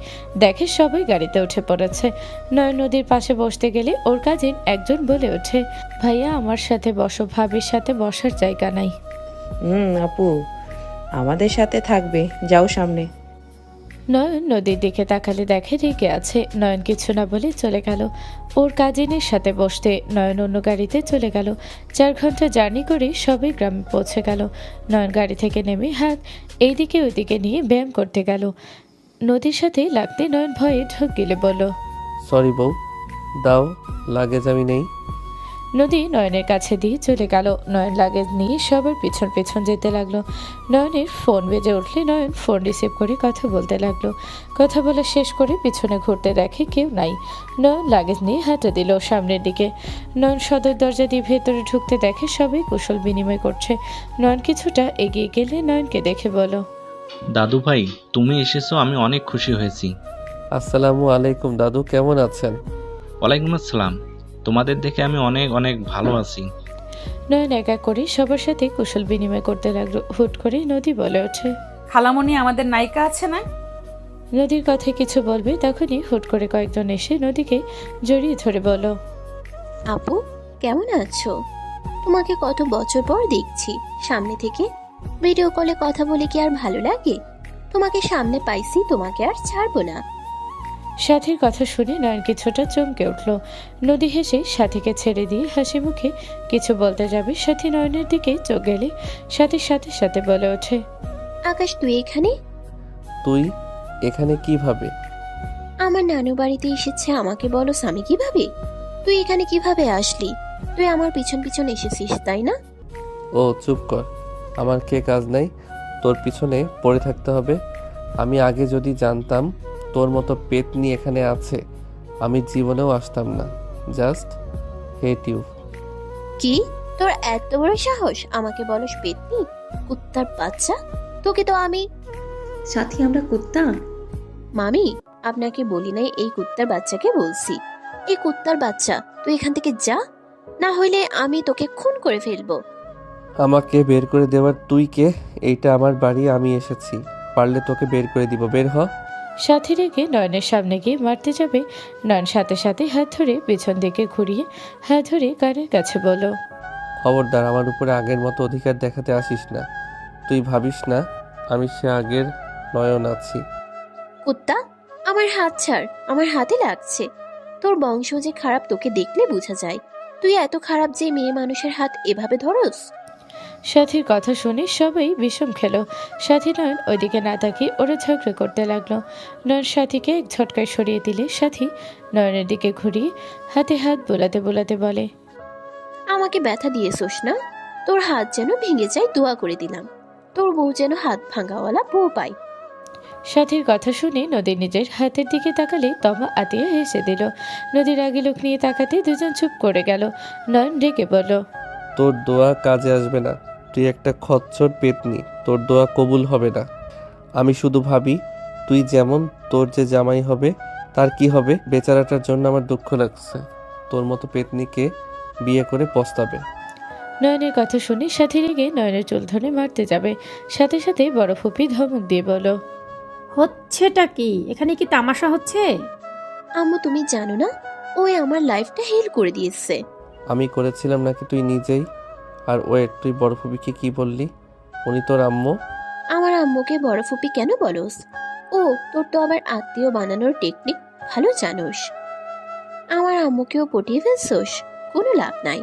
দেখে সবাই গাড়িতে উঠে পড়েছে। নয়ন নদীর পাশে বসতে গেলে ওর কাজিন একজন বলে ওঠে, ভাইয়া আমার সাথে বসো, ভাবির সাথে বসার জায়গা নাই। আপু আমাদের সাথে থাকবে, যাও সামনে। নয়ন নদীর দিকে তাকালে দেখে রেগে আছে। নয়ন কিছু না বলে চলে গেল ওর কাজিনের সাথে বসতে। নয়ন অন্য গাড়িতে চলে গেল। 4 ঘন্টা জার্নি করে সবাই গ্রামে পৌঁছে গেল। নয়ন গাড়ি থেকে নেমে হাত এইদিকে ওইদিকে নিয়ে ব্যায়াম করতে গেল। নদীর সাথে লাগতে নয়ন ভয়ে ঢোক গিলে বলল, সরি বউ, দাও লাগেজ, আমি নেই। নদী নয়নের কাছে দিয়ে চলে গেল। নয়ন লাগেজ নিয়ে সবার পিছন পিছন যেতে লাগলো। নয়নের ফোন বেজে উঠলে নয়ন ফোন রিসিভ করে কথা বলতে লাগলো। কথা বলা শেষ করে পিছনে ঘুরতে দেখে কেউ নাই। নয়ন লাগেজ নিয়ে হাঁটা দিল সামনের দিকে। নয়ন সদর দরজা দিয়ে ভেতরে ঢুকতে দেখে সবাই কুশল বিনিময় করছে। নয়ন কিছুটা এগিয়ে গেলে নয়নকে দেখে বলো, দাদু ভাই, তুমি এসেছো, আমি অনেক খুশি হয়েছি। আসসালামু আলাইকুম দাদু, কেমন আছেন? ওয়ালাইকুম আসসালাম, তোমাদের দেখে আমি অনেক অনেক ভালো আছি। নয়ন একা করে সবার সাথে কুশল বিনিময় করতে লাগলো। হুট করে নদী বলে ওঠে, খালামণি আমাদের নায়িকা আছে না? নদীর কথায় কিছু বলবে তখনই হুট করে কয়েকজন এসে নদীকে জড়িয়ে ধরে বলো, আপু কেমন আছো? তোমাকে কত বছর পর দেখছি সামনে থেকে। ভিডিও কলে কথা বলে কি আর ভালো লাগে? তোমাকে সামনে পাইছি, তোমাকে আর ছাড়বো না। সাথীর কথা শুনে নয়ন কিছুটা চমকে উঠল। নদী হেসে সাথীকে ছেড়ে দিয়ে হাসি মুখে কিছু বলতে যাবে, সাথী নয়নের দিকে চোখ গেলে সাথীর সাথে সাথে বলে ওঠে, আকাশ তুই এখানে? তুই এখানে কিভাবে? আমার নানু বাড়িতে এসেছে, আমাকে বলো স্বামী কিভাবে? তুই এখানে কিভাবে আসলি? তুই আমার পিছন পিছন এসেছিস তাই না? ও চুপ কর, আমার কে কাজ নাই তোর পিছনে পড়ে থাকতে হবে? আমি আগে যদি জানতাম তোর মতো পেতনি এখানে আছে, আমি জীবনেও আসতাম না। Just hate you. কি তোর এত বড় সাহস আমাকে বলস পেতনি? কুত্তার বাচ্চা, তোকে তো আমি। সাথী আমরা কুত্তা? মামি আপনাকে বলি নাই, এই কুত্তার বাচ্চাকে বলছি। এই কুত্তার বাচ্চা তুই এখান থেকে যা, না হইলে আমি তোকে খুন করে ফেলবো। আমাকে বের করে দেওয়ার তুই কে? এইটা আমার বাড়ি, আমি এসেছি, পারলে তোকে বের করে দিব, বের হ। সাথী রেগে নয়নের সামনে গিয়ে মারতে যাবে, নয়ন সাথে সাথে হাত ধরে পেছন দিকে ঘুরিয়ে হাত ধরে কানের কাছে বলল, খবরদার আমার উপরে আগের মতো অধিকার দেখাতে আসিস না। তুই ভাবিস না আমি সে আগের নয়ন আছি। কুত্তা আমার হাত ছাড়, আমার হাতে লাগছে। তোর বংশ যে খারাপ তোকে দেখলে বোঝা যায়। তুই এত খারাপ যে মেয়ে মানুষের হাত এভাবে ধরস? সাথীর কথা শুনে সবাই বিষম খেল। সাথী নয়ন ওইদিকে না তাকিয়ে ওরা ঝগড়া করতে লাগলো। নয়ন সাথীকে এক ঝটকায় সরিয়ে দিলে সাথী নয়নের দিকে ঘুরিয়ে হাতে হাত বোলাতে বোলাতে বলে, আমাকে ব্যথা দিয়েছোস না? তোর হাত যেন ভেঙে যায় দোয়া করে দিলাম। তোর বউ যেন হাত ভাঙাওয়ালা বউ পায়। সাথীর কথা শুনে নদী নিজের হাতের দিকে তাকালে তমা আতিয়া হেসে দিল। নদীর আগে লোক নিয়ে তাকাতে দুজন চুপ করে গেল। নয়ন রেগে বলল, তোর দোয়া কাজে আসবে না, তুই একটা খচ্চর পেতনি, তোর দোয়া কবুল হবে না। আমি শুধু ভাবি তুই যেমন, তোর যে জামাই হবে তার কি হবে? বেচারাটার জন্য আমার দুঃখ লাগছে, তোর মতো পেতনিকে বিয়ে করে পস্তাবে। নয়নের কথা শুনে সাথী রেগে নয়নের চুল ধরে মারতে যাবে, সাথে সাথে বড় ফুপি ধমক দিয়ে বলল, হচ্ছেটা কি এখানে? কি তামাশা হচ্ছে? আম্মু তুমি জানো না, ওই আমার লাইফটা হেল করে দিয়েছে। আমি করেছিলাম নাকি তুই নিজেই? আর ওয়েট, তুই বড় ফুপিকে কি বললি? উনি তোর আম্মু? আমার আম্মুকে বড় ফুপি কেন বলস? ও তোর তো আবার আত্মীয় বানানোর টেকনিক ভালো জানোস। আমার আম্মুকেও পটিয়ে ফেলছোস? কোনো লাভ নাই,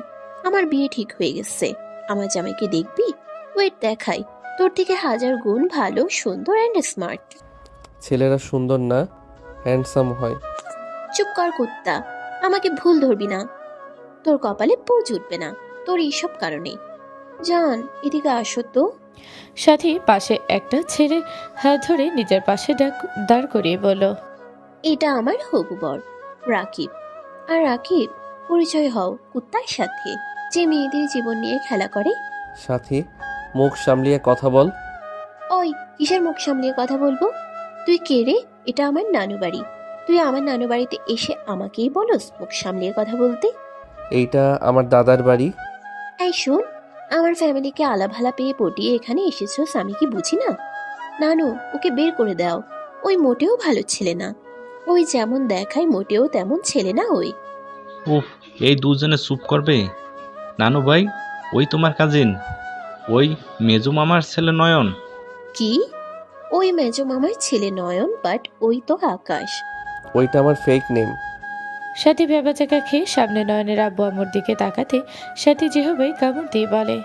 আমার বিয়ে ঠিক হয়ে গেছে। আমার জামাইকে দেখবি? ওয়েট দেখাই, তোর থেকে 1000 গুণ ভালো, সুন্দর অ্যান্ড স্মার্ট। ছেলেরা সুন্দর না, হ্যান্ডসাম হয়। চুপ কর কুত্তা, আমাকে ভুল ধরবি না। তোর কপালে পু জুটবে না তোর এইসব কারণে। জান এদিকে আসো তো। সাথী পাশে একটা ছেলে হাত ধরে নিজের পাশে দাঁড় করিয়ে বলল, এটা আমার হবু বর রাকিব। আর রাকিব, পরিচয় হও কুত্তার সাথে যে মেয়েদের জীবন নিয়ে খেলা করে। সাথী মুখ সামলিয়ে কথা বল। ওই কিসের মুখ সামলিয়ে কথা বলবো? তুই কে রে? এটা আমার নানু বাড়ি, তুই আমার নানু বাড়িতে এসে আমাকেই বলস মুখ সামলিয়ে কথা বলতে? এইটা আমার দাদার বাড়ি। এই শোন, আমার ফ্যামিলিকে আলাভালা পেয়ে পটিয়ে এখানে এসেছোস, আমি কি বুঝি না? নানু ওকে বের করে দাও, ওই মোটেও ভালো ছেলে না। ওই যেমন দেখায় মোটেও তেমন ছেলে না ওই। উফ, এই দুজনে চুপ করবে? নানু ভাই, ওই তোমার কাজিন, ওই মেজু মামার ছেলে নয়ন। কি? ওই মেজো মামার ছেলে নয়ন, বাট ওই তো আকাশ। ওইটা আমার ফেক নেম। সাথী ভেবাচাকা খেয়ে সামনে নয়নের আব্বু আম্মুর দিকে তাকাতে সাথী যেভাবে কামড় দিয়ে বলে,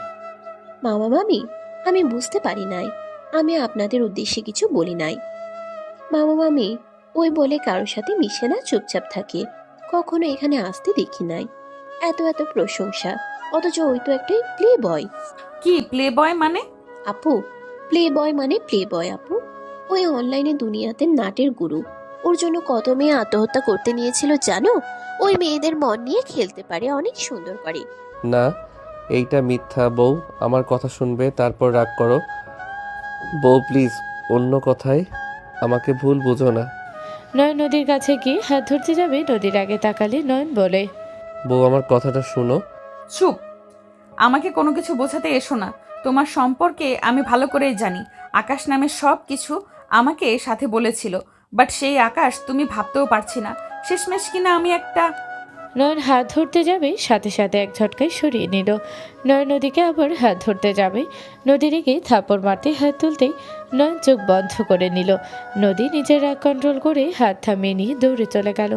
মামা মামি আমি বুঝতে পারি নাই, আমি আপনাদের উদ্দেশ্যে কিছু বলি নাই। মামা মামি ওই বলে কারোর সাথে মিশে না, চুপচাপ থাকে, কখনো এখানে আসতে দেখি নাই। এত এত প্রশংসা, অথচ ওই তো একটা প্লে বয়। কি প্লে বয় মানে? আপু প্লে বয় মানে প্লে বয় আপু, ওই অনলাইনে দুনিয়াতে নাটের গুরু। ওর জন্য কত মেয়ে আত্মহত্যা করতে নিয়েছিল জানো? ওই মেয়েদের মন নিয়ে খেলতে পারে, অনেক সুন্দর করে। না, এইটা মিথ্যা। বউ আমার কথা শুনবে, তারপর রাগ করো। বউ প্লিজ, অন্য কথায় আমাকে ভুল বুঝো না। নয়ন নদীর কাছে গিয়ে হাত ধরতে যাবে, নদীর আগে তাকালে নয়ন বলে, বউ আমার কথাটা শুনো। চুপ, আমাকে কোনো কিছু বোঝাতে এসো না। তোমার সম্পর্কে আমি ভালো করেই জানি। আকাশ নামে সব কিছু আমাকে সাথে বলেছিল, বাট সেই আকাশ তুমি ভাবতেও পারছি না। শেষমেশ কিনা আমি একটা। নয়ন হাত ধরতে যাবে, সাথে সাথে এক ঝটকায় সরিয়ে নিল। নয়ন নদীকে আবার হাত ধরতে যাবে, নদী রেগে থাপড় মারতে হাত তুলতেই নয়ন চোখ বন্ধ করে নিল। নদী নিজের রাগ কন্ট্রোল করে হাত থামিয়ে নিয়ে দৌড়ে চলে গেল।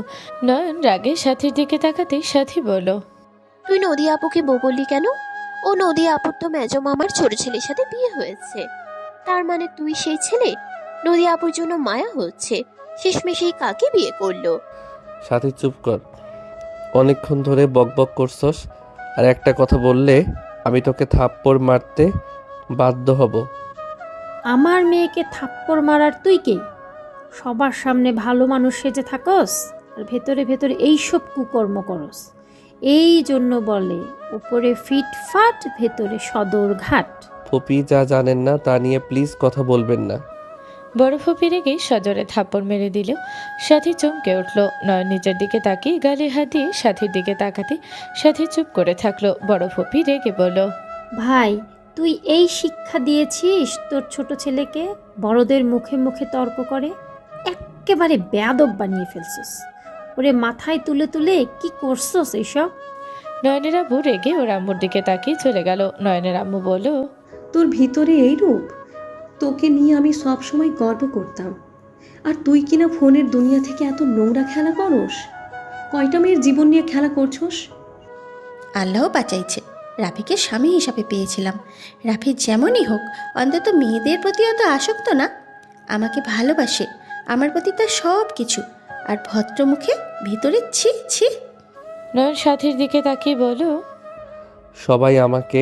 নয়ন রাগে সাথীর দিকে তাকাতে সাথী বলল, তুই নদী আপুকে বউ বললি কেন? ও নদী আপুর তো মেজো মামার ছোট ছেলের সাথে বিয়ে হয়েছে। তার মানে তুই সেই ছেলে? নদী আপুর জন্য মায়া হচ্ছে, শেষমেশেই কাকে বিয়ে করলো? সাথী চুপ কর, অনেকক্ষণ ধরে বকবক করছস, আর একটা কথা বললে আমি তোকে থাপ্পড় মারতে বাধ্য হব। আমার মেয়েকে থাপ্পড় মারার তুই কে? সবার সামনে ভালো মানুষ সেজে থাকস আর ভেতরে ভেতরে এইসব কুকর্ম করস। এই জন্য বলে উপরে ফিটফাট ভেতরে সদর ঘাট। ফুপি যা জানেন না তা নিয়ে প্লিজ কথা বলবেন না। বড় ফুপি রেগে সজোরে থাপ্পড় মেরে দিল। সাথী চমকে উঠল। নয়ন নিজের দিকে তাকিয়ে গালে হাত দিয়ে সাথীর দিকে তাকাতে সাথী চুপ করে থাকলো। বড় ফুপি রেগে বলল, ভাই, তুই এই শিক্ষা দিয়েছিস তোর ছোট ছেলেকে? বড়দের মুখে মুখে তর্ক করে একেবারে বেয়াদব বানিয়ে ফেলছিস। ওরে মাথায় তুলে তুলে কি করছস এইসব? নয়নের আম্মু রেগে ওর আম্মুর দিকে তাকিয়ে চলে গেল। নয়নের আম্মু বলল, তোর ভিতরে এই রূপ? তোকে নিয়ে আমি সব সময় গর্ব করতাম, আর তুই কিনা ফোনের দুনিয়া থেকে এত নোংরা খেলা করস। কয়টা মেয়ের জীবন নিয়ে খেলা করছস? আল্লাহ বাঁচাইছে, রাফিকে স্বামী হিসাবে পেয়েছিলাম। রাফি যেমনই হোক, অন্তত মেয়েদের প্রতি অত আসক্ত না, আমাকে ভালোবাসে, আমার প্রতি তার সব কিছু। আর ভদ্রমুখে ভিতরে ছি ছি। নয়ন সাথীর দিকে তাকিয়ে বলল, সবাই আমাকে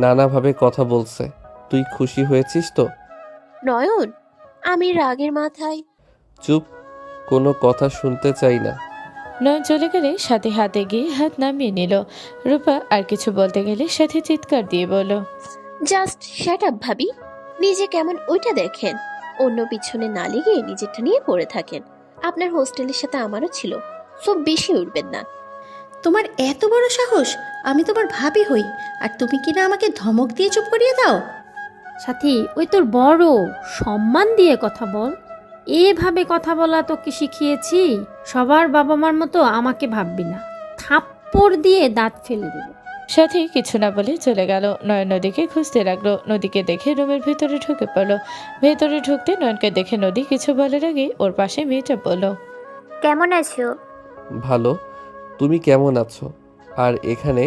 নানাভাবে কথা বলছে, তুই খুশি হয়েছিস তো? নয়ন, আমি রাগের মাথায়। চুপ, কোনো কথা শুনতে চাই না। নয়ন চলে গেলে সাথী হাতে গিয়ে হাত নামিয়ে নিল। রূপা আর কিছু বলতে গেলে সাথী চিৎকার দিয়ে বলল, জাস্ট শ্যাট আপ ভাবি। নিজে কেমন ওইটা দেখেন, অন্য পিছনে না লেগে নিজেরটা নিয়ে পড়ে থাকেন। আপনার হোস্টেলের সাথে আমারও ছিল, সব বেশি উঠবেন না। তোমার এত বড় সাহস! আমি তোমার ভাবি হই, আর তুমি কিনা আমাকে ধমক দিয়ে চুপ করিয়ে দাও। সাথী, ওই তোর বড়, সম্মান দিয়ে কথা বল। এভাবে কথা বলা তোকে শিখিয়েছি। সবার বাবা মার মতো আমাকে ভাববি না, থাপ্পড় দিয়ে দাঁত ফেলে দেব। সাথী কিছু না বলে চলে গেল। নয়ন নদীকে খুঁজতে লাগলো। নদীকে দেখে রুমের ভেতরে ঢুকে পড়ল। ভেতরে ঢুকতে নয়নকে দেখে নদী কিছু বলার আগে ওর পাশে মেয়েটা বলল, কেমন আছো? ভালো, তুমি কেমন আছো? আর এখানে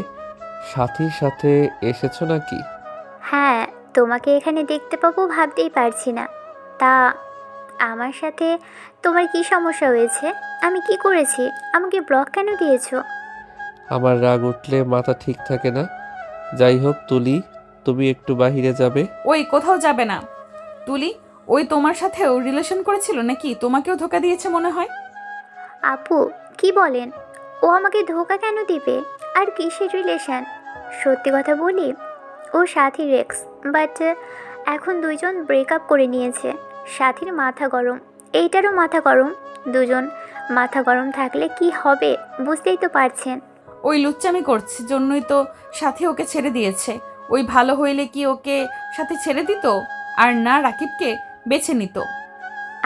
সাথীর সাথে এসেছো নাকি? হ্যাঁ, তোমাকে এখানে দেখতে পাবো ভাবতেই পারছি না। তা আমার সাথে তোমার কি সমস্যা হয়েছে? আমি কি করেছি? আমাকে ব্লক কেন দিয়েছো? আমার রাগ উঠলে মাথা ঠিক থাকে না। যাই হোক তুলি, তুমি একটু বাহিরে যাবে। ওই কোথাও যাবে না। তুলি, ওই তোমার সাথেও রিলেশন করেছিল নাকি? তোমাকেও ধোকা দিয়েছে মনে হয়। আপু, কি বলেন? ও আমাকে ধোকা কেন দিবে? আর কিসের রিলেশন? সত্যি কথা বলি, ও সাথীর এক্স, বাট এখন দুইজন ব্রেকআপ করে নিয়েছে। সাথীর মাথা গরম, এইটারও মাথা গরম। দুজন মাথা গরম থাকলে কি হবে বুঝতেই তো পারছেন। ওই লুচ্চামি করছে জন্যই তো সাথী ওকে ছেড়ে দিয়েছে। ওই ভালো হইলে কি ওকে সাথে ছেড়ে দিত? আর না রাকিবকে বেছে নিত?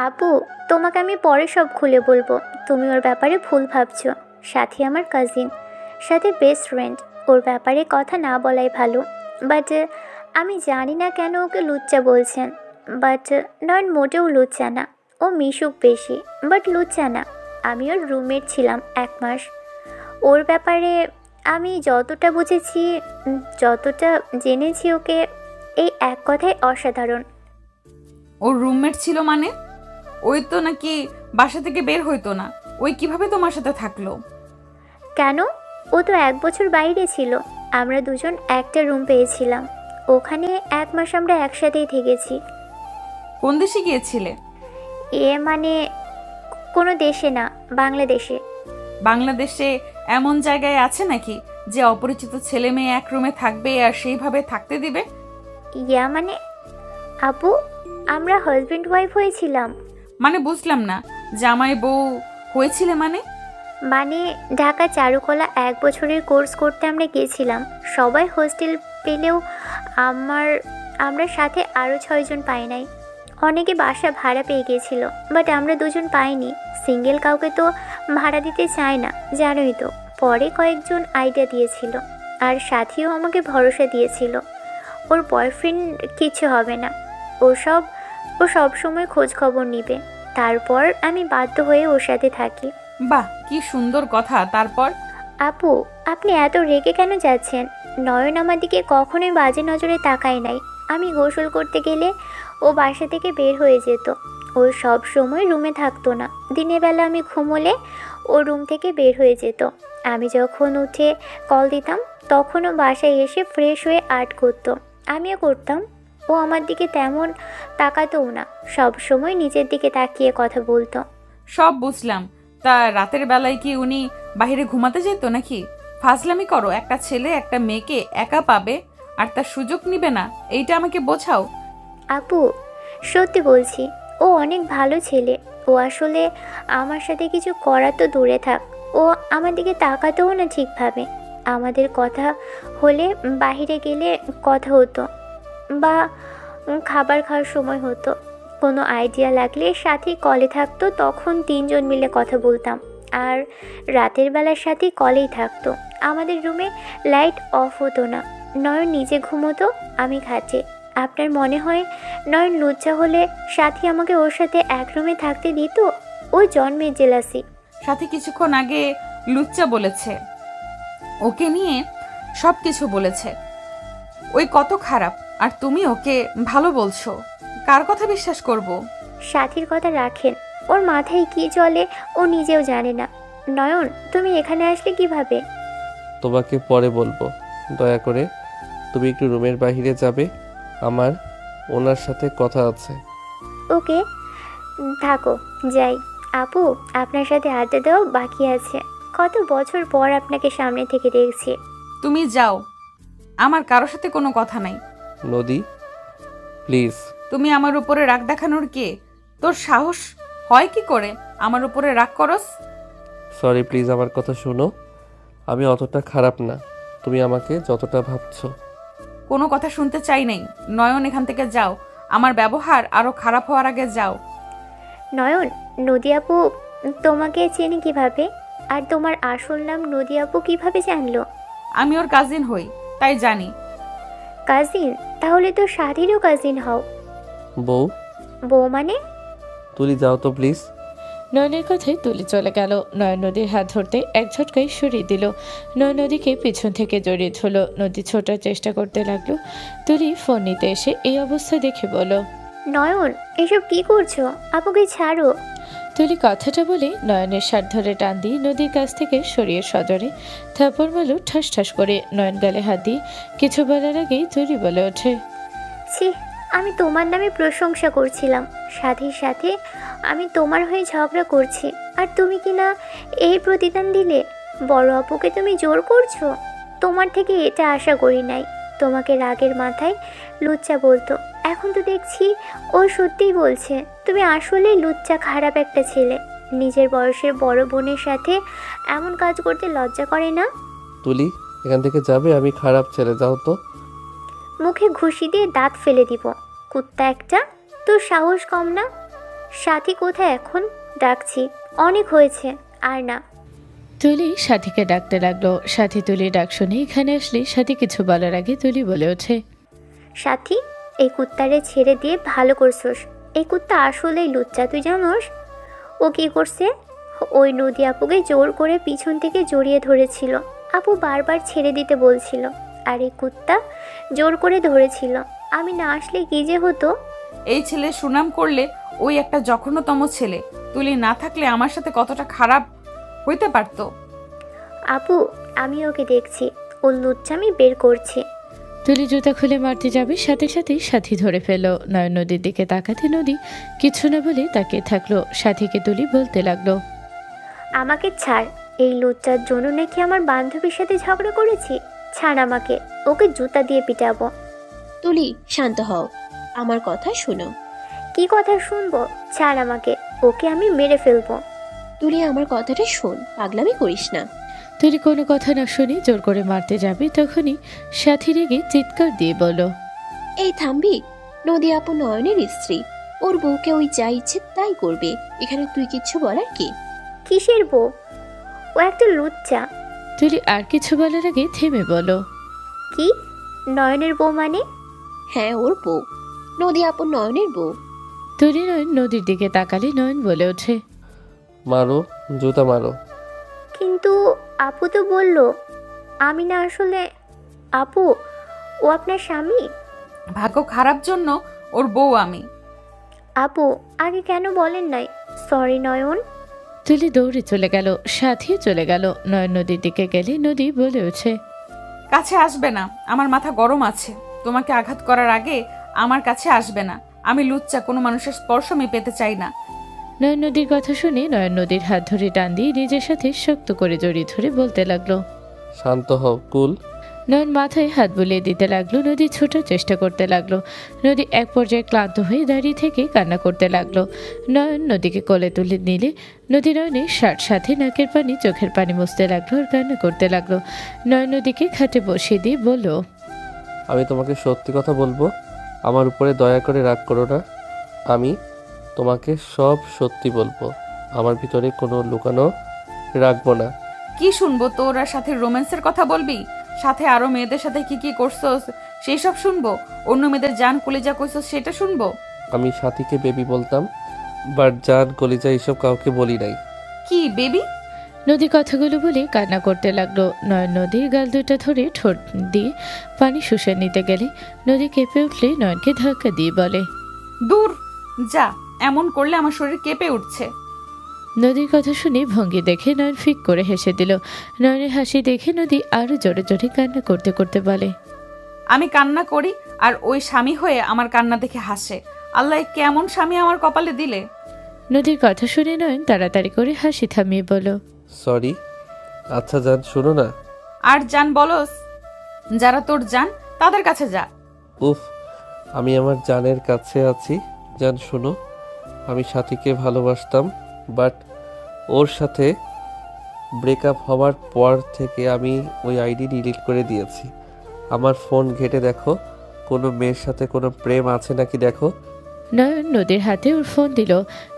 আপু, তোমাকে আমি পরে সব খুলে বলবো। তুমি ওর ব্যাপারে ভুল ভাবছো। সাথী আমার কাজিন, সাথে বেস্ট ফ্রেন্ড। ওর ব্যাপারে কথা না বলাই ভালো। বাট আমি জানি না কেন ওকে লুচ্চা বলছেন। বাট নয়ন মোটেও লুচ্চা না, ও মিশুক বেশি, বাট লুচ্চা না। আমি ওর রুমমেট ছিলাম 1 মাস। ওর ব্যাপারে আমি যতটা বুঝেছি, যতটা জেনেছি, ওকে এই এক কথায় অসাধারণ। ওর রুমমেট ছিল মানে? ওই তো নাকি বাসা থেকে বের হইতো না। ওই কিভাবে তোমার সাথে থাকলো? কেন? ও তো 1 বছর বাইরে ছিল। আমরা দুজন একটা রুম পেয়েছিলাম। ওখানে 1 মাস আমরা একসাথেই থেকেছি। কোন দেশে গিয়েছিলে? মানে কোনো দেশে না, বাংলাদেশে। বাংলাদেশে এমন জায়গায় আছে নাকি যে অপরিচিত ছেলে মেয়ে এক রুমে থাকবে আর সেইভাবে থাকতে দিবে? মানে আপু, আমরা হাজবেন্ড ওয়াইফ হয়েছিলাম। মানে বুঝলাম না, জামাই বউ হয়েছিলে মানে? মানে ঢাকা চারুকলা 1 বছরের কোর্স করতে আমরা গিয়েছিলাম। সবাই হোস্টেল পেলেও আমরা সাথে আরও 6 জন পাই নাই। অনেকে বাসা ভাড়া পেয়ে গিয়েছিল, বাট আমরা দুজন পাইনি। সিঙ্গেল কাউকে তো ভাড়া দিতে চায় না, জানোই তো। পরে কয়েকজন আইডিয়া দিয়েছিল, আর সাথীও আমাকে ভরসা দিয়েছিল ওর বয়ফ্রেন্ড কিছু হবে না, ও সব সময় খোঁজ খবর নিবে। তারপর আমি বাধ্য হয়ে ওর সাথে থাকি। বাহ, কি সুন্দর কথা। তারপর? আপু, আপনি এত রেগে কেন যাচ্ছেন? নয়ন আমার দিকে কখনোই বাজে নজরে তাকায় নাই। আমি গোসল করতে গেলে ও বাসা থেকে বের হয়ে যেত। ও সব সময় রুমে থাকতো না। দিনের বেলা আমি ঘুমোলে ও রুম থেকে বের হয়ে যেত। আমি যখন উঠে কল দিতাম তখনও বাসায় এসে ফ্রেশ হয়ে আর্ট করতো, আমিও করতাম। ও আমার দিকে তেমন তাকাতোও না, সব সময় নিজের দিকে তাকিয়ে কথা বলতো। সব বুঝলাম। তা রাতের বেলায় কি উনি বাইরে ঘুমাতে যেত নাকি? ফাজলামি করো। একটা ছেলে একটা মেয়েকে একা পাবে আর তার সুযোগ নিবে না, এইটা আমাকে বোঝাও। আপু, সত্যি বলছি, ও অনেক ভালো ছেলে। ও আসলে আমার সাথে কিছু করা তো দূরে থাক, ও আমার দিকে তাকাতেও না ঠিকভাবে। আমাদের কথা হলে বাইরে গেলে কথা হতো বা খাবার খাওয়ার সময় হতো। কোনো আইডিয়া লাগলে সাথে কলে থাকতো, তখন 3 জন মিলে কথা বলতাম। আর রাতের বেলার সাথে কলেই থাকতো। আমাদের রুমে লাইট অফ হতো না। নয়ন নিজে ঘুমোতো, আমি খাটে। আপনার মনে হয় নয়ন লজ্জা হলে সাথী আমাকে ওর সাথে এক রুমে থাকতে দিত? ও জন্মের জেলাসি। সাথী কিছুক্ষণ আগে লুচ্চা বলেছে, ওকে নিয়ে সব কিছু বলেছে। ওই কত খারাপ, আর তুমি ওকে ভালো বলছো। কার কথা বিশ্বাস করব? সাথীর কথা রাখেন, ওর মাথায় কি চলে ও নিজেও জানে না। নয়ন, তুমি এখানে আসলে কিভাবে? তোমাকে পরে বলবো। দয়া করে তুমি একটু রুমের বাইরে যাবে, আমার ওনার সাথে কথা আছে। ওকে, থাকো, যাই। আপু, আপনার সাথে আড্ডা দেওয়া বাকি আছে। কত বছর পর আপনাকে সামনে থেকে দেখছি। তুমি যাও, আমার কারোর সাথে কোনো কথা নাই। নদী, প্লিজ। তুমি আমার উপরে রাগ দেখানোর কে? তোর সাহস হয় কি করে আমার উপরে রাগ করস? সরি, প্লিজ আমার কথা শোনো। আমি অতটা খারাপ না তুমি আমাকে যতটা ভাবছো। কোনো কথা শুনতে চাই নাই। নয়ন, এখান থেকে যাও। আমার ব্যবহার আরো খারাপ হওয়ার আগে যাও। নয়ন, নদী আপু তোমাকে চেনে কিভাবে? আর তোমার আসল নাম নদী আপু কিভাবে জানলো? আমি ওর কাজিন হই, তাই জানি। কাজিন? তাহলে তো সাথীরও কাজিন হও। বউ? বউ মানে? তুলি যাও তো প্লিজ। নয়নের কথায় তুলি চলে গেল। নয়ন নদীর হাত ধরতে এক ঝটকায় সরিয়ে দিল। নয়ন নদীকে পিছন থেকে জড়িয়ে ধরল। নদী ছোটার চেষ্টা করতে লাগলো। তুলি ফোন নিতে এসে এই অবস্থা দেখে বলো, নয়ন, এসব কি করছো? আপুকে ছাড়ো। তুলি কথাটা বলে নয়নের শার্ট ধরে টান দিয়ে নদীর কাছ থেকে সরিয়ে সজরে থাপড় মারল ঠাস ঠাস করে। নয়ন গালে হাত দিয়ে কিছু বলার আগেই তুলি বলে ওঠে, ছি, আমি তোমার নামে প্রশংসা করছিলাম, সাথে সাথে আমি তোমার হয়ে ঝগড়া করছি, আর তুমি কি না এই প্রতিদান দিলে? বড় আপুকে তুমি জোর করছো। তোমার থেকে এটা আশা করি নাই। তোমাকে রাগের মাথায় লুচ্চা বলতো, এখন তো দেখছি ও সত্যিই বলছে। তুমি আসলেই লুচ্চা, খারাপ একটা ছেলে। নিজের বয়সের বড় বোনের সাথে এমন কাজ করতে লজ্জা করে না? তুলি, এখান থেকে যাবে? আমি খারাপ ছেলে, যাও তো। মুখে ঘুষি দিয়ে দাঁত ফেলে দিব। কুত্তা একটা, তোর সাহস কম না? সাথী কোথায় এখন? ডাকছি, অনেক হয়েছে, আর না। তুলি সাথীকে ডাকতে লাগলো। সাথী তুলি ডাক শুনে এখানে আসলে সাথী কিছু বলার আগে তুলি বলে ওঠে, সাথী, এই কুত্তারে ছেড়ে দিয়ে ভালো করছোস। এই কুত্তা আসলেই লুচ্চা, তুই জানোস? ও কি করছে? ওই নদী আপুকে জোর করে পিছন থেকে জড়িয়ে ধরেছিল। আপু বারবার ছেড়ে দিতে বলছিল, আর এই কুত্তা জোর করে ধরেছিল। আমি না আসলে কি যে হতো? এই ছেলে সুনাম করলে ওই একটা জঘন্যতম ছেলে। তুলি না থাকলে আমার সাথে কতটা খারাপ হইতে পারতো। আপু, আমি ওকে দেখছি, ও লুচ্চামি বের করছে। তুলি জুতা খুলে মারতে যাবে, সাথে সাথেই সাথী ধরে ফেলল। নয়ন নদীর দিকে তাকাতে নদী কিছু না বলে তাকিয়ে থাকলো। সাথীকে তুলি বলতে লাগলো, আমাকে ছাড়। এই লুচ্চার জন্য নাকি আমার বান্ধবীর সাথে ঝগড়া করেছি? ছাড় আমাকে, ওকে জুতা দিয়ে পিটাবো। তুলি, শান্ত হও, আমার কথা শোনো। কি কথা শুনবো? ছাড় আমাকে, ওকে আমি মেরে ফেলবো। তুলি, আমার কথাটা শোন, পাগলামি করিস না। তুলি কোনো কথা না শুনে জোর করে মারতে যাবে, তখনই সাথী রেগে চিৎকার দিয়ে বলল, এই থামবি? নদী আপু নয়নের স্ত্রী, ওর বউকে ওই যা ইচ্ছে তাই করবে। এখানে তুই কিচ্ছু বলার কি? কিসের বউ? ও একটা লুচ্চা। তুলি আর কিছু বলার আগে থেমে বলো, কি? নয়নের বউ মানে? হ্যাঁ, ওর বউ, নদী আপু নয়নের বউ। তুলি নয়ন নদীর দিকে তাকালে নয়ন বলে ওঠে, মারো, জুতা মারো। কিন্তু আপু তো বলল। আমি না আসলে। আপু, ও আপনার স্বামী? ভাগ্য খারাপ জন্য ওর বউ আমি। আপু, আগে কেন বলেন নাই? সরি নয়ন। তুলি দৌড়ে চলে গেল, সাথেই চলে গেল। নয়ন নদীর দিকে গেলে নদী বলে ওঠে, কাছে আসবে না, আমার মাথা গরম আছে। তোমাকে আঘাত করার আগে আমার কাছে আসবে না। আমি লুচ্চা, কোনো মানুষের স্পর্শ আমি পেতে চাই না। নয়ন নদীর কথা শুনে নয়ন নদীর হাত ধরে টান দিয়ে নিজের সাথে শক্ত করে জড়িয়ে ধরে বলতে লাগলো, শান্ত হও, কুল। নয়ন মাথায় হাত বুলিয়ে দিতে লাগলো। নদী ছোটার চেষ্টা করতে লাগলো। নদী এক পর্যায়ে ক্লান্ত হয়ে দাঁড়িয়ে থেকে কান্না করতে লাগলো। নয়ন নদীকে কোলে তুলে নিলে নদী নয়নের সাথে নাকের পানি চোখের পানি মুছতে লাগলো আর কান্না করতে লাগলো। নয়ন নদীকে খাটে বসিয়ে দিয়ে বলল, আমি তোমাকে সত্যি কথা বলবো, আমার উপরে দয়া করে রাগ করো না। আমি তোমাকে সব সত্যি বলবো, আমার ভিতরে কোনো লুকানো রাখবো না। কি শুনবো? তোরা সাথে রোম্যান্সের কথা বলবি? সাথে আরো মেয়েদের সাথে কি কি করছস সেই সব শুনবো? অন্য মেয়েদের জান কলিজা কইছস সেটা শুনবো? আমি সাথীকে বেবি বলতাম, বাট জান কলিজা এসব কাউকে বলি নাই। কি বেবি? নদী কথাগুলো বলে কান্না করতে লাগলো। নয়ন নদীর গাল দুটা ধরে ঠোঁট দিয়ে পানি শুষে নিতে গেলে নদী কেঁপে উঠলে নয়নকে ধাক্কা দিয়ে বলে, দূর যা, এমন করলে আমার শরীর কেঁপে উঠছে। নদীর কথা শুনে ভঙ্গি দেখে নয়ন ফিক করে হেসে দিল। নয়নের হাসি দেখে নদী আরো জোরে জোরে কান্না করতে করতে বলে, আমি কান্না করি আর ওই স্বামী হয়ে আমার কান্না দেখে হাসে। আল্লাহ, কেমন স্বামী আমার কপালে দিলে। নদীর কথা শুনে নয়ন তাড়াতাড়ি করে হাসি থামিয়ে বলল, সরি। আচ্ছা জান, শোনো না। আর জান বলস? যারা তোর জান তাদের কাছে যা। উফ, আমি আমার জানের কাছে আছি। জান শোনো, আমি সাথীকে ভালোবাসতাম, বাট ওর সাথে ব্রেকআপ হওয়ার পর থেকে আমি ওই আইডি ডিলিট করে দিয়েছি। আমার ফোন ঘেটে দেখো, কোনো মেয়ের সাথে কোনো প্রেম আছে নাকি দেখো। নয়ন নদীর হাতে ওর ফোন দিল।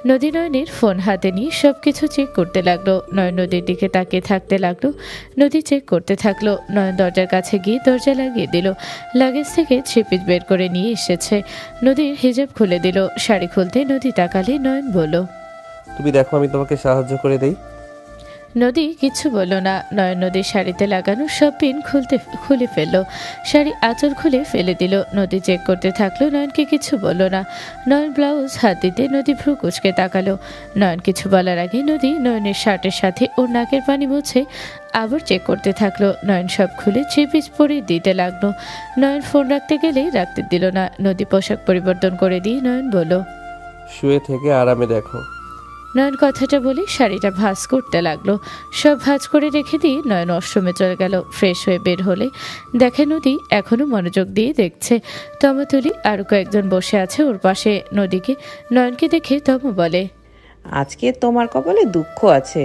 নদী নয়নের ফোন হাতে নিয়ে সবকিছু চেক করতে লাগলো। নয়ন নদীর দিকে তাকিয়ে থাকতে লাগলো। নদী চেক করতে থাকলো। নয়ন দরজার কাছে গিয়ে দরজা লাগিয়ে দিল। লাগেজ থেকে থ্রি-পিস বের করে নিয়ে এসেছে। নদীর হিজাব খুলে দিল। শাড়ি খুলতে নদী তাকালে নয়ন বলল, তুমি দেখো, আমি তোমাকে সাহায্য করে দেই। নদী কিছু বলল না। নয়ন নদীর শাড়িতে লাগানো সব পিন খুলে ফেললো। শাড়ি আঁচল খুলে ফেলে দিল। নদী চেক করতে থাকলো। নয়নকে কিছু বলল না। নয়ন ব্লাউজ হাত দিতে নদী ভ্রু কুচকে তাকালো। নয়ন কিছু বলার আগে নদী নয়নের শার্টের সাথে ওর নাকের পানি মুছে আবার চেক করতে থাকলো। নয়ন সব খুলে থ্রি-পিস পরে দিতে লাগলো। নয়ন ফোন রাখতে গেলে রাখতে দিল না। নদী পোশাক পরিবর্তন করে দিয়ে নয়ন বলল, শুয়ে থেকে আরামে দেখো। নয়ন কথাটা বলে শাড়িটা ভাঁজ করতে লাগলো। সব ভাঁজ করে রেখে দিয়ে নয়ন ওয়াশরুমে চলে গেল। ফ্রেশ হয়ে বের হলে দেখে নদী এখনো মনোযোগ দিয়ে দেখছে। তুলি আরো কয়েকজন বসে আছে ওর পাশে। নদীকে নয়নকে দেখে তম বলে, আজকে তোমার কপালে দুঃখ আছে।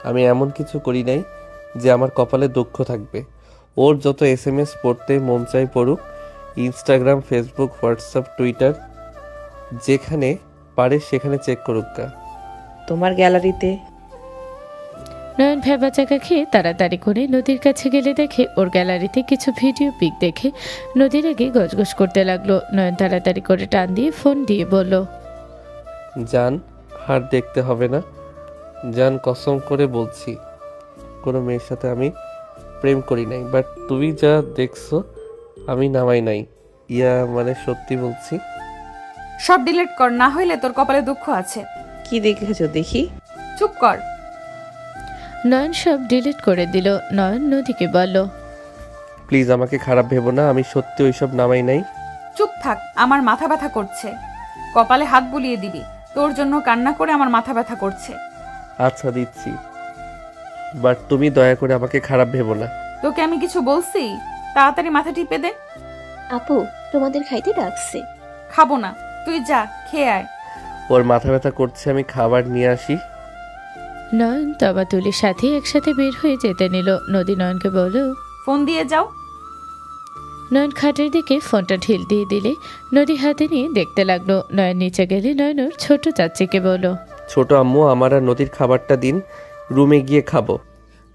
আমি এমন কিছু করি নাই যে আমার কপালে দুঃখ থাকবে। ওর যত SMS পড়তে মন চাই পড়ুক। ইনস্টাগ্রাম, ফেসবুক, হোয়াটসঅ্যাপ, টুইটার, যেখানে পারে সেখানে চেক করুক গা। তোমার গ্যালারিতে। নয়ন ভেবা চাকা খেয়ে তাড়াতাড়ি করে নদীর কাছে গেলে দেখে ওর গ্যালারিতে কিছু ভিডিও পিক দেখে নদীর আগে গজগজ করতে লাগলো। নয়ন তাড়াতাড়ি করে টান দিয়ে ফোন দিয়ে বলল, জান, আর দেখতে হবে না। জান, কসম করে বলছি, কোনো মেয়ের সাথে আমি প্রেম করি নাই, বাট তুমি যা দেখছো আমি নামাই নাই। মানে সত্যি বলছি। সব ডিলিট কর, না হইলে তোর কপালে দুঃখ আছে। কি দেখেছো দেখি? চুপ কর। নয়ন সব ডিলিট করে দিল। নয়ন নদীকে বলল, প্লিজ আমাকে খারাপ ভেবো না, আমি সত্যি ওইসব নামাই নাই। চুপ থাক, আমার মাথা ব্যথা করছে। কপালে হাত বুলিয়ে দিবি। তোর জন্য কান্না করে আমার মাথা ব্যথা করছে। আচ্ছা দিচ্ছি, বাট তুমি দয়া করে আমাকে খারাপ ভেবো না। তোকে আমি কিছু বলছি? তাড়াতাড়ি মাথা টিপে দে। আপু, তোমাদের খাইতে ডাকছে। খাবো না, তুই যা খেয়ে আয়। ওর মাথা ব্যথা করছে, আমি খাবার নিয়ে আসি। নয়ন তুলির সাথে একসাথে বের হয়ে যেতে নিল। নদী নয়নকে বলল, ফোন দিয়ে যাও। নয়ন খাটের দিকে ফোনটা ঢিল দিয়ে দিলে নদী হাতে নিয়ে দেখতে লাগলো। নয়ন নিচে গেলে নয়ন ওর ছোট চাচিকে বলল, ছোট আম্মু, আমার আর নদীর খাবারটা দিন, রুমে গিয়ে খাবো।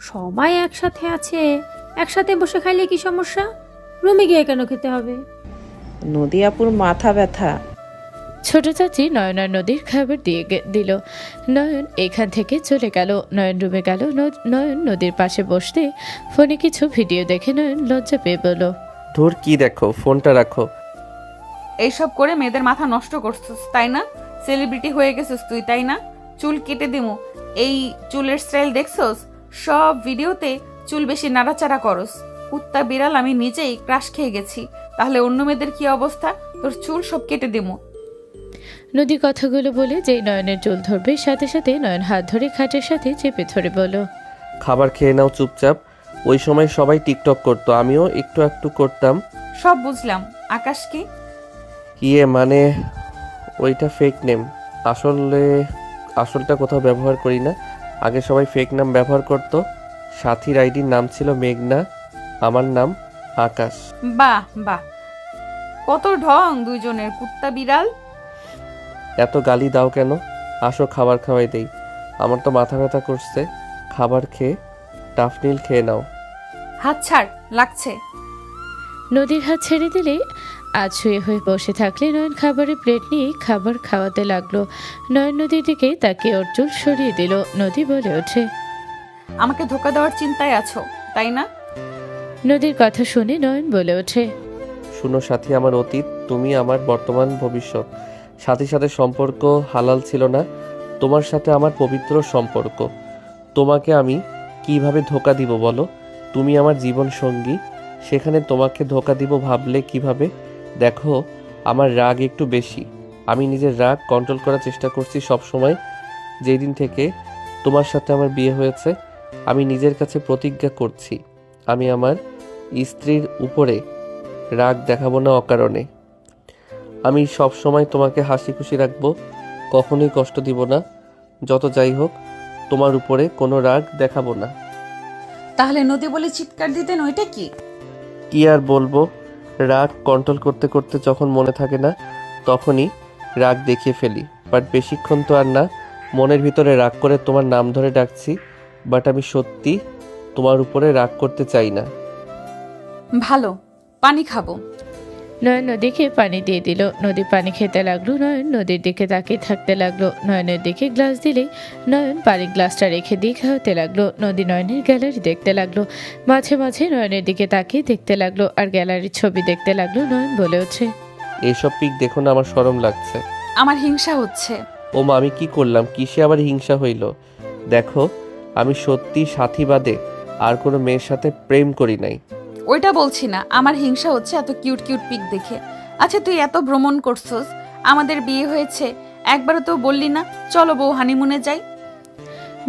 সবাই একসাথে আছে, একসাথে বসে খাইলে কি সমস্যা? রুমে গিয়ে কেন খেতে হবে? নদী আপুর মাথা ব্যথা। ছোট চাচি নয়ন আর নদীর খাবার দিয়ে দিল। নয়ন এখান থেকে চলে গেল। নয়ন রুমে গেল। নয়ন নদীর পাশে বসতে ফোনে কিছু ভিডিও দেখে নয়ন লজ্জা পেয়ে বলল, ধুর, কি দেখো, ফোনটা রাখো। এইসব করে মেয়েদের মাথা নষ্ট করছিস তাই না? সেলিব্রিটি হয়ে গেছিস তুই তাই না? চুল কেটে দিমু। এই চুলের স্টাইল দেখছস? সব ভিডিওতে চুল বেশি নাড়াচাড়া করস। কুত্তা বিড়াল আমি নিজেই ক্রাশ খেয়ে গেছি, তাহলে অন্য মেয়েদের কি অবস্থা? তোর চুল সব কেটে দিমু। নদী কথাগুলো বলে যেই নয়নের চুল ধরবে সাথে সাথে নয়ন হাত ধরে খাটের সাথে চেপে ধরে বলল, খাবার খেয়ে নাও চুপচাপ। ওই সময় সবাই টিকটক করতো, আমিও একটু একটু করতাম। সব বুঝলাম। আকাশ কি? ইয়ে মানে ওইটা ফেক নেম। আসলটা কোথাও ব্যবহার করি না। আগে সবাই ফেক নাম ব্যবহার করতো। সাথীর আইডির নাম ছিল মেঘনা, আমার নাম আকাশ। বাহ বাহ, কত ঢং দুইজনের। কুত্তা বিড়াল। এত গালি দাও কেন? আসো খাবার খাওয়াই দেই। আমার তো মাথা ব্যথা করছে। খাবার খেয়ে টাফনিল খেয়ে নাও। হাত ছাড়, লাগছে। নদীর হাত ছেড়ে দিলে আজ শুয়ে হয়ে বসে থাকলে নয়ন খাবারের প্লেট নিয়ে খাবার খাওয়াতে লাগলো। নয়ন নদীর দিকে তাকে ওর চুল সরিয়ে দিল। নদী বলে ওঠে, আমাকে ধোকা দেওয়ার চিন্তায় আছো তাই না? নদীর কথা শুনে নয়ন বলে ওঠে, শুনো সাথী, আমার অতীত, তুমি আমার বর্তমান, ভবিষ্যৎ। সাথীর সাথে সম্পর্ক হালাল ছিল না। তোমার সাথে আমার পবিত্র সম্পর্ক। তোমাকে আমি কিভাবে ধোকা দিব বলো? তুমি আমার জীবন সঙ্গী, সেখানে তোমাকে ধোকা দিব ভাবলে কিভাবে? দেখো, আমার রাগ একটু বেশি। আমি নিজের রাগ কন্ট্রোল করার চেষ্টা করছি সব সময়। যেই দিন থেকে তোমার সাথে আমার বিয়ে হয়েছে, আমি নিজের কাছে প্রতিজ্ঞা করছি আমি আমার স্ত্রীর উপরে রাগ দেখাবো না অকারণে। আমি সব সময় তোমাকে হাসি খুশি রাখবো, কখনোই কষ্ট দিব না। যত যাই হোক, তোমার উপরে কোনো রাগ দেখাবো না। তাহলে নদী বলে চিৎকার দিতেন, ওইটা কি? কি আর বলবো, রাগ কন্ট্রোল করতে করতে যখন মনে থাকে না তখনই রাগ দেখিয়ে ফেলি। বাট বেশিক্ষণ তো আর না। মনের ভিতরে রাগ করে তোমার নাম ধরে ডাকছি, বাট আমি সত্যি তোমার উপরে রাগ করতে চাই না। ভালো, পানি খাবো। নয়ন নদীকে পানি দিয়ে দিল। নদী পানি খেতে লাগলো। নয়ন নদীর দিকে তাকিয়ে থাকতে লাগলো। নয়নের দিকে গ্লাস দিলে নয়ন পানির গ্লাসটা রেখে দিয়ে খাওয়াতে লাগলো। নদী নয়নের গ্যালারি দেখতে লাগলো। মাঝে মাঝে নয়নের দিকে তাকিয়ে দেখতে লাগলো আর গ্যালারির ছবি দেখতে লাগলো। নয়ন বলে ওঠে, এইসব পিক দেখো না, আমার শরম লাগছে। আমার হিংসা হচ্ছে। ও মা, আমি কি করলাম? কিসে আবার হিংসা হইল? দেখো, আমি সত্যি সাথী বাদে আর কোনো মেয়ের সাথে প্রেম করি নাই। ওইটা বলছি না, আমার হিংসা হচ্ছে এত কিউট কিউট পিক দেখে। আচ্ছা, তুই এত ভ্রমণ করছস, আমাদের বিয়ে হয়েছে, একবারও তো বললি না চলো বউ হানিমুনে যাই।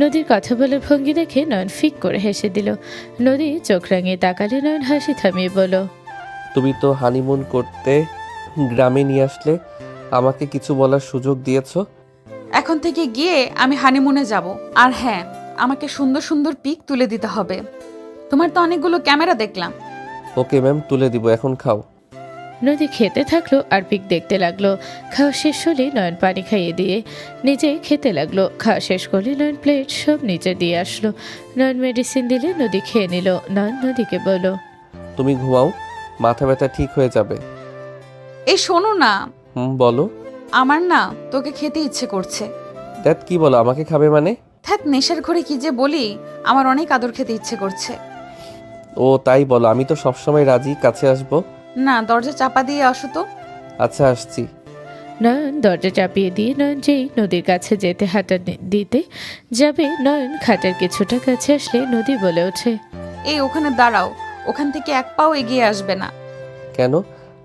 নদীর কথা বলে ভঙ্গি দেখে নয়ন ফিক করে হেসে দিল। নদী চোখ রাঙিয়ে তাকালে নয়ন হাসি থামিয়ে বলল, তুমি তো হানিমুন করতে গ্রামে নিয়ে আসলে, আমাকে কিছু বলার সুযোগ দিয়েছো। এখন থেকে গিয়ে আমি হানিমুনে যাব। আর হ্যাঁ, আমাকে সুন্দর সুন্দর পিক তুলে দিতে হবে। তোমার তো অনেকগুলো ক্যামেরা দেখলাম। ওকে ম্যাম, তুলে দিব, এখন খাও। নদী খেতে থাকলো আর পিক দেখতে লাগলো। খাওয়া শেষ হলে নয়ন পানি খাইয়ে দিয়ে নিজে খেতে লাগলো। খাওয়া শেষ করলে নয়ন প্লেট সব নিচে দিয়ে আসলো। নয়ন মেডিসিন দিলে নদী খেয়ে নিল। নয়ন নদীকে বলল, তুমি ঘুমাও, মাথা ব্যথা ঠিক হয়ে যাবে। এই শোনো না। বলো। আমার না তোকে খেতে ইচ্ছে করছে। দ্যাট কি বলো, আমাকে খাবে মানে? ধ্যাত, নেশার ঘরে কি যে বলি, আমার অনেক আদর খেতে ইচ্ছে করছে। ও তাই বলো, আমি তো সবসময় রাজি, কাছে আসবো। না, দরজা চাপা দিয়ে আসো তো। আচ্ছা, আসছি। নয়ন দরজা চাপিয়ে দিয়ে নয়ন যেই নদীর কাছে যেতে হাঁটা দিতে যাবে, নয়ন খাটের কিছুটা কাছে আসলে নদী বলে ওঠে, এই ওখানে দাঁড়াও, ওখান থেকে এক পাও এগিয়ে আসবে না। কেন?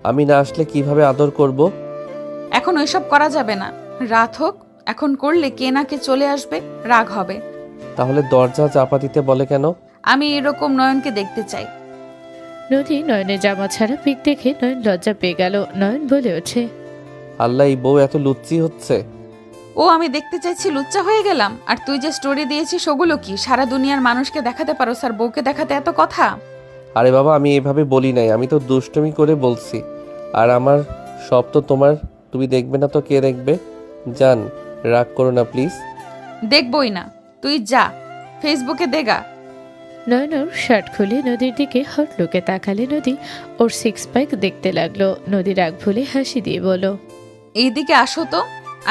আমি না আসলে কিভাবে আদর করব? এখন ওইসব করা যাবে না, রাত হোক। এখন করলে কে না কে চলে আসবে, রাগ হবে। তাহলে দরজা চাপা দিতে বলে কেন? আমি এরকম নয়নকে দেখতে চাই। নদী নয়নের জামা ছাড়া পিক দেখে নয়ন লজ্জা পেয়ে গেল। নয়ন বলে ওঠে, আল্লাহ, এই বউ এত লুচ্চি হচ্ছে। ও আমি দেখতে চাইছি, লুচ্চা হয়ে গেলাম? আর তুই যে স্টোরি দিয়েছিস ওগুলো কি সারা দুনিয়ার মানুষকে দেখাতে পারো, স্যার বউকে দেখাতে এত কথা? আরে বাবা, আমি এভাবে বলি নাই, আমি তো দুষ্টুমি করে বলছি। আর আমার সব তো তোমার, তুমি দেখবে না তো কে দেখবে? জান, রাগ করো না প্লিজ। দেখবই না, তুই যা, ফেসবুকে দেগা। নয়ন ওর শার্ট খুলে নদীর দিকে হট লুকে তাকালে নদী ওর সিক্স প্যাক দেখতে লাগলো। নদী রাগ ভুলে হাসি দিয়ে বলল, এইদিকে আসো তো,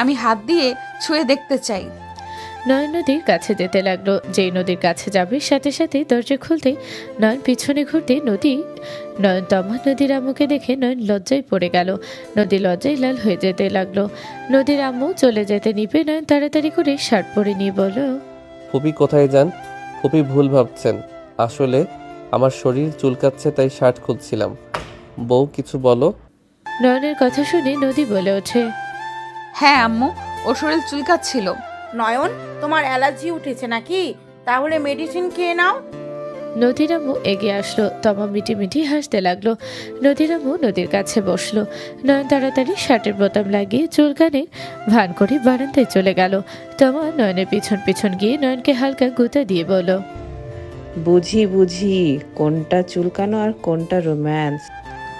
আমি হাত দিয়ে ছুঁয়ে দেখতে চাই। নয়ন নদীর কাছে যেতে লাগলো। যেই নদীর কাছে যাবে সাথে সাথে দরজা খুলতে নয়ন পিছনে ঘুরতে নয়ন তমা নদীর আম্মুকে দেখে নয়ন লজ্জায় পড়ে গেল। নদী লজ্জায় লাল হয়ে যেতে লাগলো। নদীর আম্মু চলে যেতে নিবে নয়ন তাড়াতাড়ি করে শার্ট পরে নিয়ে বলল, ফুপি কোথায় যান? ফুপি ভুল ভাবছেন, আসলে আমার শরীর চুলকাচ্ছে তাই শার্ট খুলছিলাম। বউ কিছু বলো। নয়নের কথা শুনে নদী বলে ওঠে, হ্যাঁ আম্মু, ওর শরীর চুলকাচ্ছিল। নয়ন, তোমার অ্যালার্জি উঠেছে নাকি? তাহলে মেডিসিন খেয়ে নাও। নদীর আম্মু এগিয়ে আসলো। তমা মিটি মিটি হাসতে লাগলো। নদীর আম্মু নদীর কাছে বসলো। নয়ন তাড়াতাড়ি শার্টের বোতাম লাগিয়ে চুলকানে ভান করে বারান্দায় চলে গেল। তমা নয়নের পিছন পিছন গিয়ে নয়নকে হালকা গুঁতা দিয়ে বলল, বুঝি কোনটা চুলকানো আর কোনটা রোম্যান্স।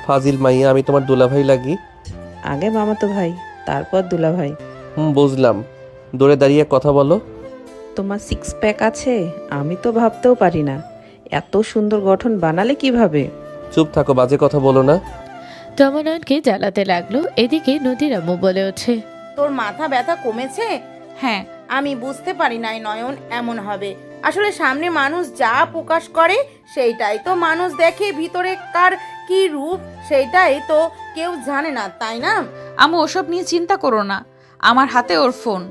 ফাজিল মাইয়া, আমি তোমার দুলাভাই লাগি? আগে মামাতো ভাই, তারপর দুলা ভাই। বুঝলাম। দূরে দাঁড়িয়ে কথা বলো। তোমার সিক্স প্যাক আছে? আমি তো ভাবতেও পারি না, এত সুন্দর গঠন বানালে কিভাবে? চুপ থাকো, বাজে কথা বলো না। তমা নয়নকে জ্বালাতে লাগলো। এদিকে নদীর আম্মু বলে ওঠে, তোর মাথা ব্যথা কমেছে? হ্যাঁ। আমি বুঝতে পারি নাই নয়ন এমন হবে। আসলে সামনে মানুষ যা প্রকাশ করে সেইটাই তো মানুষ দেখে, ভিতরে কার কি রূপ সেইটাই তো কেউ জানে না, তাই না? আম্মু ওসব নিয়ে চিন্তা করো না, আমার হাতে ওর ফোন।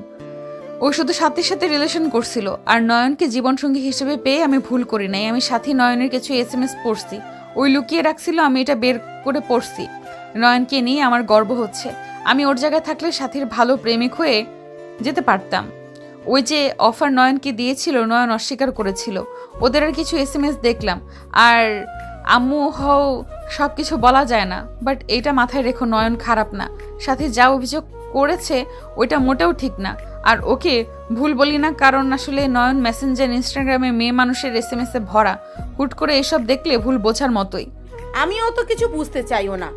ও শুধু সাথীর সাথে রিলেশন করছিল, আর নয়নকে জীবনসঙ্গী হিসেবে পেয়ে আমি ভুল করি নাই। আমি সাথী নয়নের কিছু SMS পড়ছি, ওই লুকিয়ে রাখছিল, আমি এটা বের করে পড়ছি। নয়নকে নিয়ে আমার গর্ব হচ্ছে। আমি ওর জায়গায় থাকলে সাথীর ভালো প্রেমিক হয়ে যেতে পারতাম। ওই যে অফার নয়নকে দিয়েছিল, নয়ন অস্বীকার করেছিল। ওদের আর কিছু SMS দেখলাম। আর আম্মু হও, সব কিছু বলা যায় না, বাট এইটা মাথায় রেখো, নয়ন খারাপ না। সাথে যা অভিযোগ করেছে ওইটা মোটেও ঠিক না। আর ওকে ভুল বলি না, কারণ আসলে নয়ন মেসেঞ্জার, ইনস্টাগ্রামে মেয়ে মানুষের SMS এ ভরা। হুট করে এসব দেখলে ভুল বোঝার মতোই। আমিও তো কিছু বুঝতে চাইও না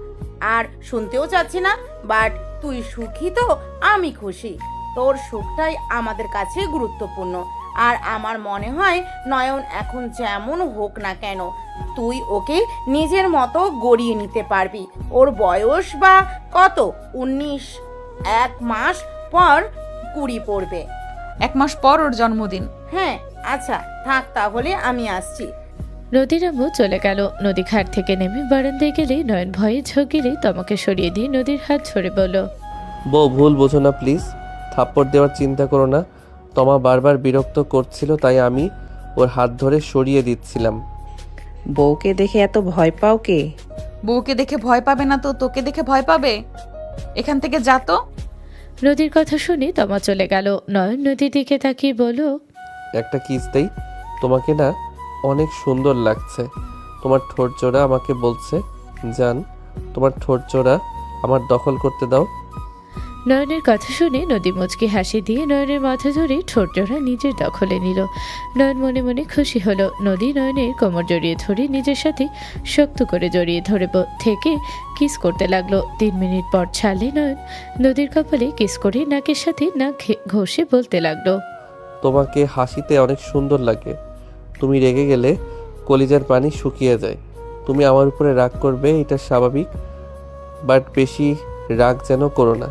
আর শুনতেও চাচ্ছি না, বাট তুই সুখী তো আমি খুশি। তোর সুখটাই আমাদের কাছে গুরুত্বপূর্ণ। আর আমার মনে হয় নয়ন এখন যেমন হোক না কেন, তুই ওকে নিজের মতো গড়িয়ে নিতে পারবি। ওর বয়স বা কত? 19। 1 মাস পর 20 পড়বে। 1 মাস পর ওর জন্মদিন। হ্যাঁ, আচ্ছা থাক, তাহলে আমি আসছি। নদীর আম্মু চলে গেল। নদী ঘাট থেকে নেমে বারান্দায় গেলে নয়ন ভয়ে ঝকিরে তমাকে সরিয়ে দিয়ে নদীর হাত ছড়ে বলল, বউ ভুল বোঝো না প্লিজ, থাপ্পড় দেওয়ার চিন্তা করো না। তমা বারবার বিরক্ত করছিল তাই আমি ওর হাত ধরে সরিয়ে দিচ্ছিলাম। বউকে দেখে এত ভয় পাও কে? বউকে দেখে ভয় পাবে না তো তোকে দেখে ভয় পাবে? এখান থেকে যা তো। নদীর কথা শুনে তমা চলে গেল। নয়ন নদীর দিকে তাকিয়ে বলল, একটা কিস দেই? তোমাকে না অনেক সুন্দর লাগছে। তোমার ঠোঁট জোড়া আমাকে বলছে, জান তোমার ঠোঁট জোড়া আমার দখল করতে দাও। নয়নের কথা শুনে নদী মুচকি হাসি দিয়ে নয়নের মাথা ধরে ঠোঁট জোড়া নিজের দখলে নিল। নয়ন মনে মনে খুশি হলো। নদী নয়নের কোমর জড়িয়ে ধরে নিজের সাথে শক্ত করে জড়িয়ে ধরে থেকে কিস করতে লাগলো। 3 মিনিট পর ছাড়লে নয়ন নদীর কপালে কিস করে নাকের সাথে নাক ঘষে বলতে লাগলো, তোমাকে হাসিতে অনেক সুন্দর লাগে। তুমি রেগে গেলে কলিজার পানি শুকিয়ে যায়। তুমি আমার উপরে রাগ করবে, এটা স্বাভাবিক, বাট বেশি রাগ যেন করো না।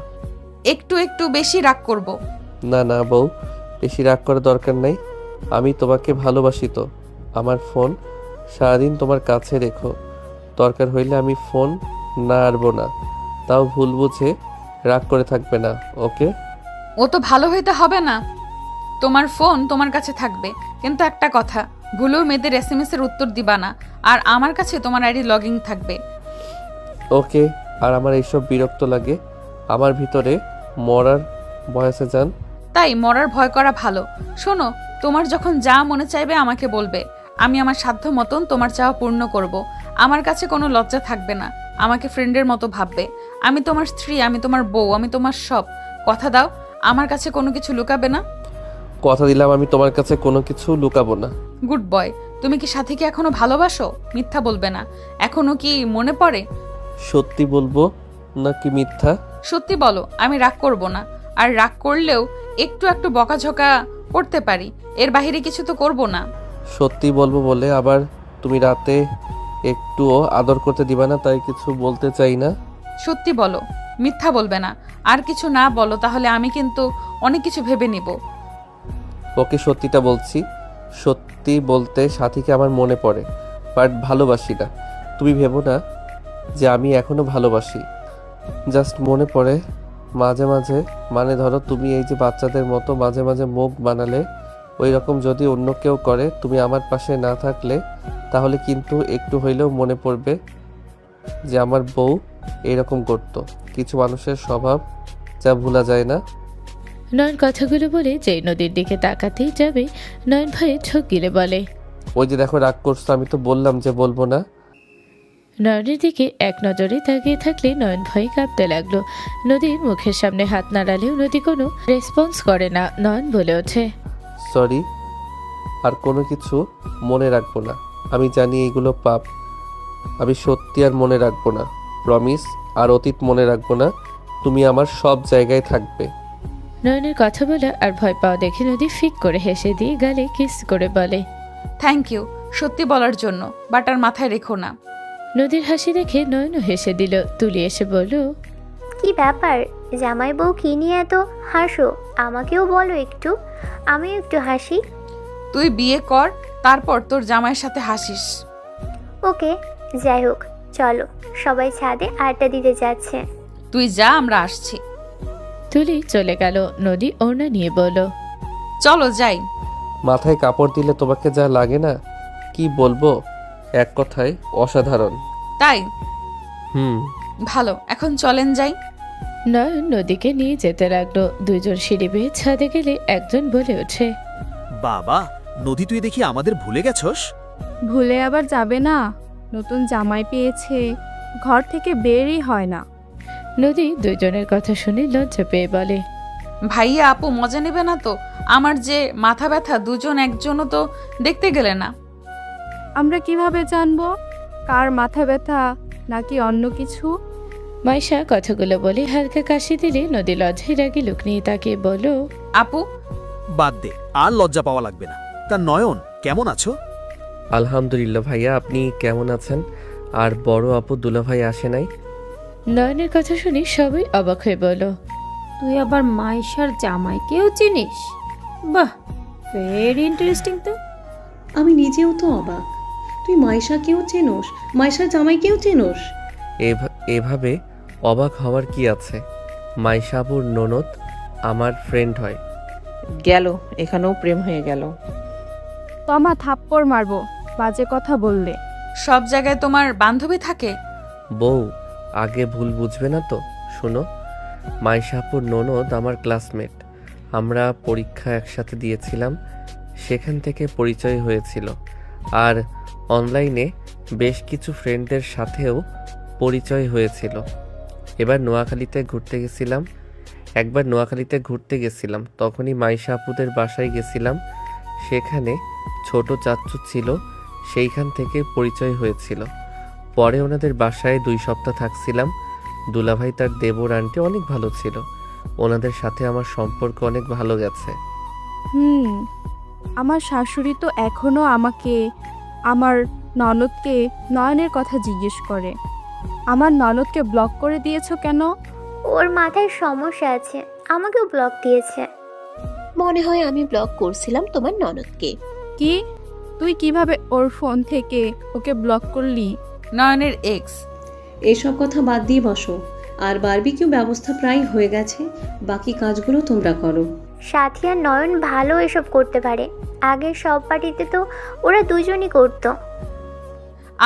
একটু একটু বেশি রাগ করব? না না বউ, বেশি রাগ করার দরকার নাই। আমি তোমাকে ভালোবাসি তো। আমার ফোন সারাদিন তোমার কাছে রেখো, দরকার হইলে আমি ফোন নাড়ব না। তাও ভুল বুঝে রাগ করে থাকবে না, ওকে? ও তো ভালো হইতে হবে না। তোমার ফোন তোমার কাছে থাকবে, কিন্তু একটা কথা, ভুলেও মেয়েদের SMS এর উত্তর দিবা না। আর আমার কাছে তোমার আইডি লগইন থাকবে, ওকে? আর আমার এইসব বিরক্ত লাগে। আমার ভিতরে মরার বয়সে যান। তাই মরার ভয় করা ভালো। শোনো, তোমার যখন যা মনে চাইবে আমাকে বলবে, আমি আমার সাধ্য মতন তোমার চাওয়া পূর্ণ করব। আমার কাছে কোনো লজ্জা থাকবে না, আমাকে ফ্রেন্ডের মতো ভাববে। আমি তোমার স্ত্রী, আমি তোমার বউ, আমি তোমার সব। কথা দাও, আমার কাছে কোনো কিছু লুকাবে না। কথা দিলাম আমি তোমার কাছে কোনো কিছু লুকাবো না। Good boy. তুমি কি সাথীকে এখনো ভালোবাসো? মিথ্যা বলবে না। এখনো কি মনে পড়ে? সত্যি বলবো নাকি মিথ্যা? সত্যি বলো, আমি রাগ করব না। আর রাগ করলেও একটু একটু বকাঝকা করতে পারি, এর বাইরে কিছু তো করব না। সত্যি বলবো বলে আবার তুমি রাতে একটুও আদর করতে দিবা না, তাই কিছু বলতে চাই না। সত্যি বলো, মিথ্যা বলবে না। আর কিছু না বলো তাহলে আমি কিন্তু অনেক কিছু ভেবে নিব। ওকে, সত্যিটা বলছি। সত্যি বলতে সাথীকে আমার মনে পড়ে, বাট ভালোবাসি না। তুমি ভেবো না যে আমি এখনো ভালোবাসি, জাস্ট মনে পড়ে মাঝে মাঝে। মানে ধরো তুমি এই যে বাচ্চাদের মতো মাঝে মাঝে মুখ বানালে, ওই রকম যদি অন্য কেউ করে, তুমি আমার পাশে না থাকলে, তাহলে কিন্তু একটু হইলেও মনে পড়বে যে আমার বউ এরকম করতো। কিছু মানুষের স্বভাব যা ভোলা যায় না। নয়ন কথাগুলো বলে যেই নদীর দিকে তাকাতেই যাবে, নয়ন ভয়ে ঠোক গিলে বলে, ওই যে দেখো রাগ করছো, আমি তো বললাম যে বলবো না। নয়নের দিকে এক নজরে তাকিয়ে থাকলে নয়ন ভয়ে কাঁপতে লাগলো। নদীর মুখের সামনে হাত নাড়ালেও নদী কোনো রেসপন্স করে না। নয়ন বলে ওঠে, সরি, আর কোনো কিছু মনে রাখবো না। আমি জানি এগুলো পাপ, আমি সত্যি আর মনে রাখবো না, প্রমিস। আর অতীত মনে রাখবো না, তুমি আমার সব জায়গায় থাকবে। নয়নের কথা বলা আর ভয় পাওয়া দেখে নদী ফিক করে হেসে দিয়ে গালে কিস করে বলে, থ্যাংক ইউ সত্যি বলার জন্য, বাট আর মাথায় রেখো না। নদীর হাসি দেখে নয়নও হেসে দিল। তুলি এসে বলল, কি ব্যাপার জামাই বউ কি নিয়ে এত হাসো? আমাকেও বলো একটু, আমিও একটু হাসি। তুই বিয়ে কর, তারপর তোর জামাইয়ের সাথে হাসিস। ওকে, যাই হোক চলো, সবাই ছাদে আড্ডা দিতে যাচ্ছে। তুই যা, আমরা আসছি। তুলি চলে গেল। নদী ওড়না নিয়ে বলল, চলো যাই। মাথায় কাপড় দিলে তোমাকে যা লাগে না, কি বলবো, এক কথায় অসাধারণ। তাই? হুম। ভালো, এখন চলেন যাই। নয়ন নদীকে নিয়ে যেতে লাগলো। দুইজন সিঁড়ি বেয়ে ছাদে গেলে একজন বলে ওঠে, বাবা, নদী তুই দেখি আমাদের ভুলে গেছস? ভুলে আবার যাবে না, নতুন জামাই পেয়েছে, ঘর থেকে বেরই হয় না। নদী দুইজনের কথা শুনে লজ্জা পেয়ে বলে, ভাইয়া আপু মজা নেবে না তো? আমার যে মাথা ব্যথা, দুজন একজনও তো দেখতে গেলে না। আমরা কিভাবে জানবো কার মাথা ব্যথা নাকি অন্য কিছু? মাইশা কথাগুলো বলে হালকা কাশি দিলে নদী লজ্জায় রাগি লুক নিয়ে তাকে বলো, আপু বাদ দে, আর লজ্জা পাওয়া লাগবে না। তা নয়ন, কেমন আছো? আলহামদুলিল্লাহ ভাইয়া, আপনি কেমন আছেন? আর বড় আপু দুলাভাই আসে নাই? নয়নের কথা শুনে সবাই অবাক হয়ে বলো, তুই আবার মাইশার জামাইকেও চিনিস? বাহ, ভেরি ইন্টারেস্টিং তো। আমি নিজেও তো অবাক, তুই মাইশাকেও চেনোস, মাইশার জামাইকেও চেনোস? এভাবে অবাক হওয়ার কি আছে? মাইশা আপুর ননদ আমার ফ্রেন্ড হয়। গেল, এখানেও প্রেম হয়ে গেল। তমা থাপ্পড় মারবো বাজে কথা বললে। সব জায়গায় তোমার বান্ধবী থাকে? বউ, আগে ভুল বুঝবে না তো। শোনো, মাইশা আপুর ননদ আমার ক্লাসমেট, আমরা পরীক্ষা একসাথে দিয়েছিলাম, সেখান থেকে পরিচয় হয়েছিল। আর অনলাইনে বেশ কিছু ফ্রেন্ডদের সাথেও পরিচয় হয়েছিল। একবার নোয়াখালীতে ঘুরতে গেছিলাম, তখনই মাইশা আপুদের বাসায় গেছিলাম। সেখানে ছোট চাচ্চু ছিল, সেইখান থেকে পরিচয় হয়েছিল। পরে ওনাদের বাসায় 2 সপ্তাহ থাকছিলাম। দুলাভাই তার দেবর আন্টি অনেক ভালো ছিল, ওনাদের সাথে আমার সম্পর্ক অনেক ভালো গেছে। আমার শাশুড়ি তো এখনো আমাকে, আমার ননদকে নয়নের কথা জিজ্ঞেস করে। আমার ননদকে ব্লক করে দিয়েছো কেন? ওর মাথায় সমস্যা আছে, আমাকেও ব্লক দিয়েছে। মনে হয় আমি ব্লক করছিলাম তোমার ননদকে। কি? তুই কিভাবে ওর ফোন থেকে ওকে ব্লক করলি? নয়নের এক্স। এসব কথা বাদ দিয়ে বসো। আর বারবিকিউ ব্যবস্থা প্রায় হয়ে গেছে, বাকি কাজগুলো তোমরা করো। সাথী আর নয়ন ভালো এসব করতে পারে, আগের সব পার্টিতে তো ওরা দুজনই করতো।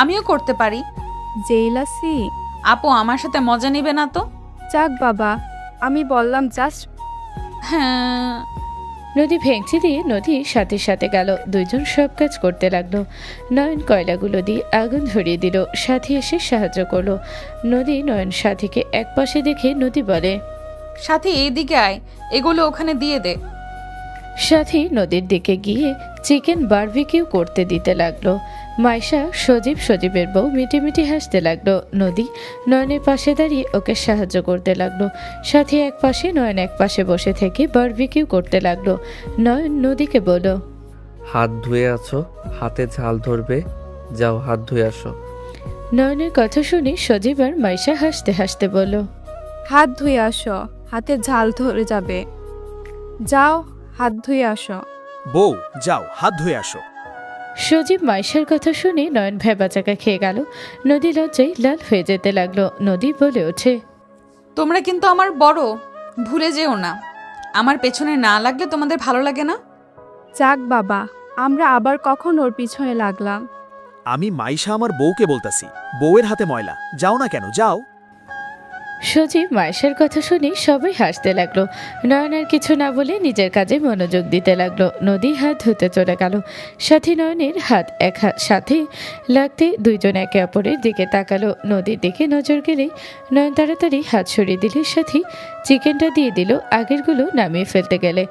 আমিও করতে পারি। জেলাসি? আপু আমার সাথে মজা নিবে না তো? যাক বাবা, আমি বললাম জাস্ট। হ্যাঁ। নদী ভেঙচি দিয়ে নদীর সাথে সাথে গেল। দুইজন সব কাজ করতে লাগলো। নয়ন কয়লাগুলো দিয়ে আগুন ধরিয়ে দিল, সাথী এসে সাহায্য করলো। নদী নয়ন সাথীকে এক পাশে দেখে নদী বলে, সাথী এইদিকে আয়, এগুলো ওখানে দিয়ে দে। সাথী নদীর দিকে গিয়ে চিকেন বারবিকিউ করতে দিতে লাগলো। মাইশা সজীবের বউ মিটিমিটি হাসতে লাগলো। নদী নয়নের পাশে দাঁড়িয়ে ওকে সাহায্য করতে লাগলো। সাথী এক পাশে, নয়ন এক পাশে বসে থেকে বারবিকিউ করতে লাগলো। নয়ন নদীকে বলল, হাত ধুয়ে আছো, হাতে ঝাল ধরবে, যাও হাত ধুয়ে আসো। নয়নের কথা শুনে সজীব আর মাইশা হাসতে হাসতে বলল, হাত ধুয়ে আসো, হাতে ঝাল ধরে যাবে। যাও হাত ধুয়ে আসো। বউ যাও হাত ধুয়ে আসো। সজীব মাইশার কথা শুনে নয়ন ভেবাচাকা খেয়ে গেল। নদী লজ্জায় লাল হয়ে যেতে লাগলো। নদী বলে ওঠে, তোমরা কিন্তু আমার বড়, ভুলে যেও না। আমার পেছনে না লাগলে তোমাদের ভালো লাগে না? যাক বাবা, আমরা আবার কখন ওর পিছনে লাগলাম? আমি মাইশা আমার বউকে বলতাছি, বউয়ের হাতে ময়লা, যাও না কেন, যাও। সজীব মাইশার কথা শুনে সবাই হাসতে লাগলো। নয়ন আর কিছু না বলে নিজের কাজে মনোযোগ দিতে লাগলো। নদী হাত ধুতে চলে গেল। সাথী নয়নের হাত সাথে লাগতে দুইজন একে অপরের দিকে তাকালো। নদীর দিকে নজর গেলেই নয়ন তাড়াতাড়ি হাত সরিয়ে দিলে সাথী চিকেনটা দিয়ে দিল। আগেরগুলো নামিয়ে ফেলতে গেলে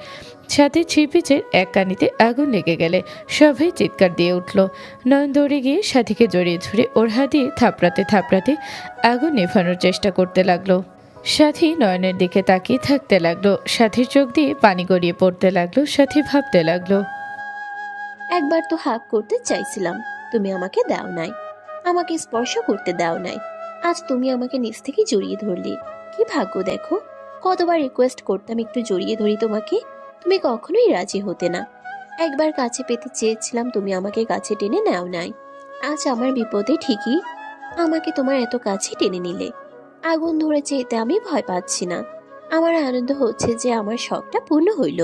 সাথে ছিপিচের এক কানিতে আগুন লেগে গেলে সবাই চিৎকার দিয়ে উঠল। নয়ন দৌড়ে গিয়ে সাথীকে জড়িয়ে ধরে ওর হাত দিয়ে থাপড়াতে থাপড়াতে আগুন নেভানোর চেষ্টা করতে লাগলো। সাথী নয়নের দিকে তাকিয়ে থাকতে লাগলো। সাথীর চোখ দিয়ে পানি গড়িয়ে পড়তে লাগলো। সাথী ভাবতে লাগলো, একবার তো হাক করতে চাইছিলাম, তুমি আমাকে দাও নাই, আমাকে স্পর্শ করতে দাও নাই। আজ তুমি আমাকে নিচ থেকে জড়িয়ে ধরলে, কি ভাগ্য দেখো। কতবার রিকোয়েস্ট করতাম একটু জড়িয়ে ধরি তোমাকে, তুমি কখনোই রাজি হতে না। একবার কাছে পেতে চেয়েছিলাম, তুমি আমাকে কাছে টেনে নাও নাই। আজ আমার বিপদে ঠিকই আমাকে তোমার এত কাছে টেনে নিলে। আগুন ধরেছে এতে আমি ভয় পাচ্ছি না, আমার আনন্দ হচ্ছে যে আমার শখটা পূর্ণ হইল।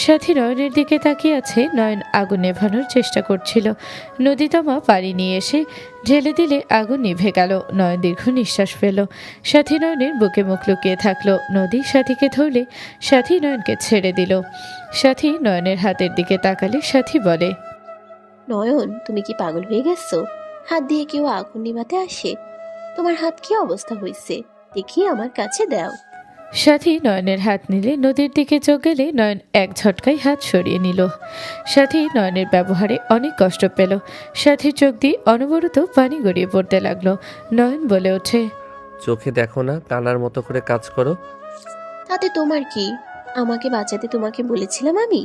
সাথী নয়নের দিকে তাকিয়ে আছে। নয়ন আগুন নেভানোর চেষ্টা করছিল। নদীতমা পানি নিয়ে এসে ঢেলে দিলে আগুন নিভে গেল। নয়ন দীর্ঘ নিঃশ্বাস ফেল। সাথী নয়নের বুকে মুখ লুকিয়ে থাকলো। নদী সাথীকে ধরলে সাথী নয়নকে ছেড়ে দিল। সাথী নয়নের হাতের দিকে তাকালে সাথী বলে, নয়ন তুমি কি পাগল হয়ে গেছো? হাত দিয়ে কেউ আগুন নিভাতে আসে? তোমার হাত কি অবস্থা হয়েছে দেখি আমার কাছে দাও। সাথী নয়নের হাত নিলে নদীর দিকে চোখ গেলে নয়ন এক ঝটকায় হাত সরিয়ে নিল। সাথী নয়নের ব্যবহারে অনেক কষ্ট পেল। সাথীর চোখ দিয়ে অনবরত পানি গড়িয়ে পড়তে লাগলো। নয়ন বলে ওঠে, চোখে দেখো না, কানার মতো করে কাজ করো। তাতে তোমার কি? আমাকে বাঁচাতে তোমাকে বলেছিলাম আমি?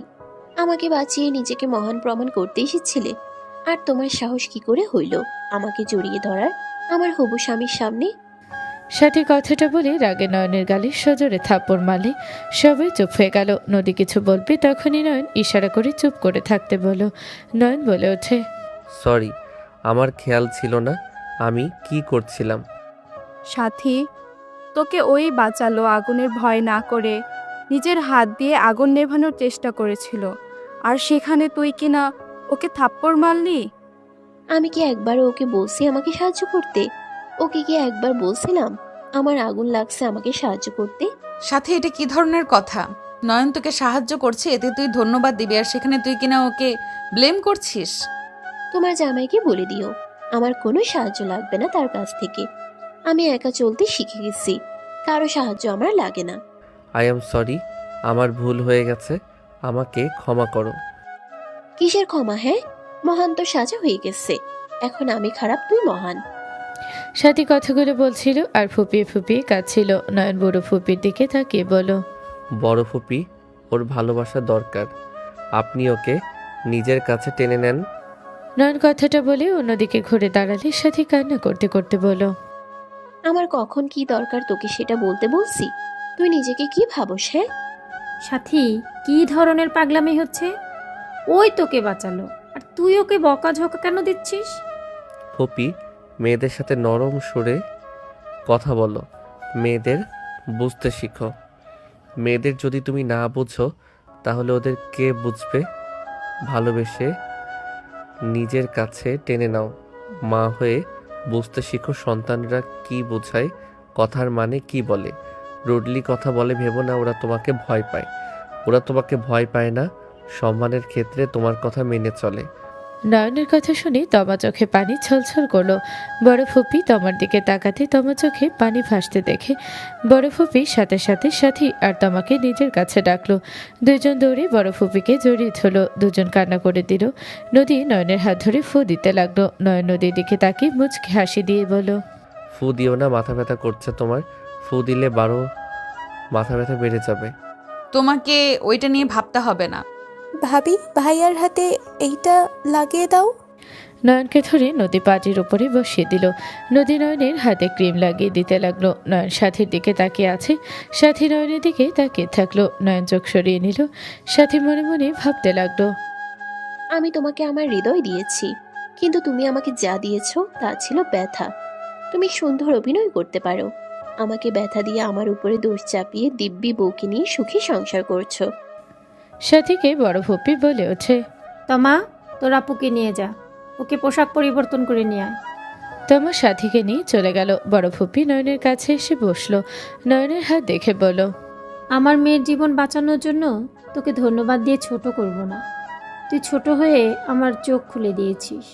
আমাকে বাঁচিয়ে নিজেকে মহান প্রমাণ করতে এসেছিলে, আর তোমার সাহস কি করে হইল আমাকে জড়িয়ে ধরার আমার হবু স্বামীর সামনে? সাথী কথাটা বলে রাগে নয়নের গালে সজোরে থাপ্পড় মারলে সবাই চুপ হয়ে গেল। নদী কিছু বলবে তখনই নয়ন ইশারা করে চুপ করে থাকতে বলল। নয়ন বলে ওঠে, সরি, আমার খেয়াল ছিল না আমি কি করছিলাম। সাথী, তোকে ওই বাঁচালো আগুনের ভয় না করে, নিজের হাত দিয়ে আগুন নেভানোর চেষ্টা করেছিল, আর সেখানে তুই কিনা ওকে থাপ্পড় মারলি। আমি কি একবার ওকে বলছি আমাকে সাহায্য করতে? ওকে কি একবার বলছিলাম আমার আগুন লাগছে আমাকে সাহায্য করতে? সাথে এটা কি ধরনের কথা? নয়ন তোকে সাহায্য করছে, এতে তুই ধন্যবাদ দিবি, আর সেখানে তুই কিনা ওকে ব্লেম করছিস। তোমার জামাইকে বলে দিও আমার কোনো সাহায্য লাগবে না তার কাছ থেকে। আমি একা চলতে শিখে গেছি, কারো সাহায্য আমার লাগে না। আই এম সরি, আমার ভুল হয়ে গেছে, আমাকে ক্ষমা করো। কিসের ক্ষমা? হ্যাঁ, মহান তো সাজা হয়ে গেছে, এখন আমি খারাপ তুই মহান। সাথী কথাগুলো বলছিল আর ফুপিয়ে ফুপিয়ে কাঁদছিল। নয়ন বড় ফুপির দিকে তাকিয়ে বলল, বড় ফুপি, ওর ভালোবাসা দরকার, আপনি ওকে নিজের কাছে টেনে নেন। নয়ন কথাটা বলে অন্যদিকে ঘুরে দাঁড়ালে সাথী কান্না করতে করতে বলল, আমার কখন কি দরকার তোকে সেটা বলতে বলছি? তুই নিজেকে কি ভাবস? হ্যাঁ সাথী, কি ধরনের পাগলামি হচ্ছে? ওই তোকে বাঁচালো আর তুই ওকে বকাঝকা কেন দিচ্ছিস? ফুপি, মেয়েদের সাথে নরম সুরে কথা বলো, মেয়েদের বুঝতে শিখো। মেয়েদের যদি তুমি না বুঝো তাহলে ওদের কে বুঝবে? ভালোবেসে নিজের কাছে টেনে নাও। মা হয়ে বুঝতে শিখো সন্তানরা কি বোঝায়, কথার মানে কি বলে। রুডলি কথা বলে ভেবো না ওরা তোমাকে ভয় পায়। ওরা তোমাকে ভয় পায় না, সম্মানের ক্ষেত্রে তোমার কথা মেনে চলে। নয়নের কথা শুনে তমা চোখে পানি ছলছল করলো। বড় ফুপি তমার দিকে তাকাতে তমা চোখে পানি ভাসতে দেখে বড় ফুপি সাথে সাথে সাথী আর তমাকে নিজের কাছে ডাকলো। দুজন দৌড়ে বড় ফুপিকে জড়িয়ে ধরলো। দুজন কান্না করে দিল। নদী নয়নের হাত ধরে ফু দিতে লাগলো। নয়ন নদীর দিকে তাকিয়ে মুচকি হাসি দিয়ে বলল, ফু দিও না, মাথা ব্যথা করছে তোমার। ফু দিলে 12 মাথা ব্যথা বেড়ে যাবে। তোমাকে ওইটা নিয়ে ভাবতে হবে না। ভাবি ভাইয়ার হাতে এইটা লাগিয়ে দাও। নয়নকে ধরে নদী পাটির উপরে বসিয়ে দিল। নদী নয়নের হাতে ক্রিম লাগিয়ে দিতে লাগলো। নয়ন সাথীর দিকে তাকিয়ে আছে। সাথী নয়নের দিকে তাকিয়ে থাকলো। নয়ন চোখ সরিয়ে নিল। সাথী মনে মনে ভাবতে লাগলো, আমি তোমাকে আমার হৃদয় দিয়েছি, কিন্তু তুমি আমাকে যা দিয়েছো তা ছিল ব্যথা। তুমি সুন্দর অভিনয় করতে পারো, আমাকে ব্যথা দিয়ে আমার উপরে দোষ চাপিয়ে দিব্যি বউকে নিয়ে সুখী সংসার করছো। সাথীকে বড় ভূপি বলে ওঠে, তমা তোর আপুকে নিয়ে যা, ওকে পোশাক পরিবর্তন করে নিয়ে আয়। তমা সাথীকে নিয়ে চলে গেল। বড় ভূপি নয়নের কাছে এসে বসলো। নয়নের হাত দেখে বলল, আমার মেয়ের জীবন বাঁচানোর জন্য তোকে ধন্যবাদ দিয়ে ছোট করব না। তুই ছোট হয়ে আমার চোখ খুলে দিয়েছিস।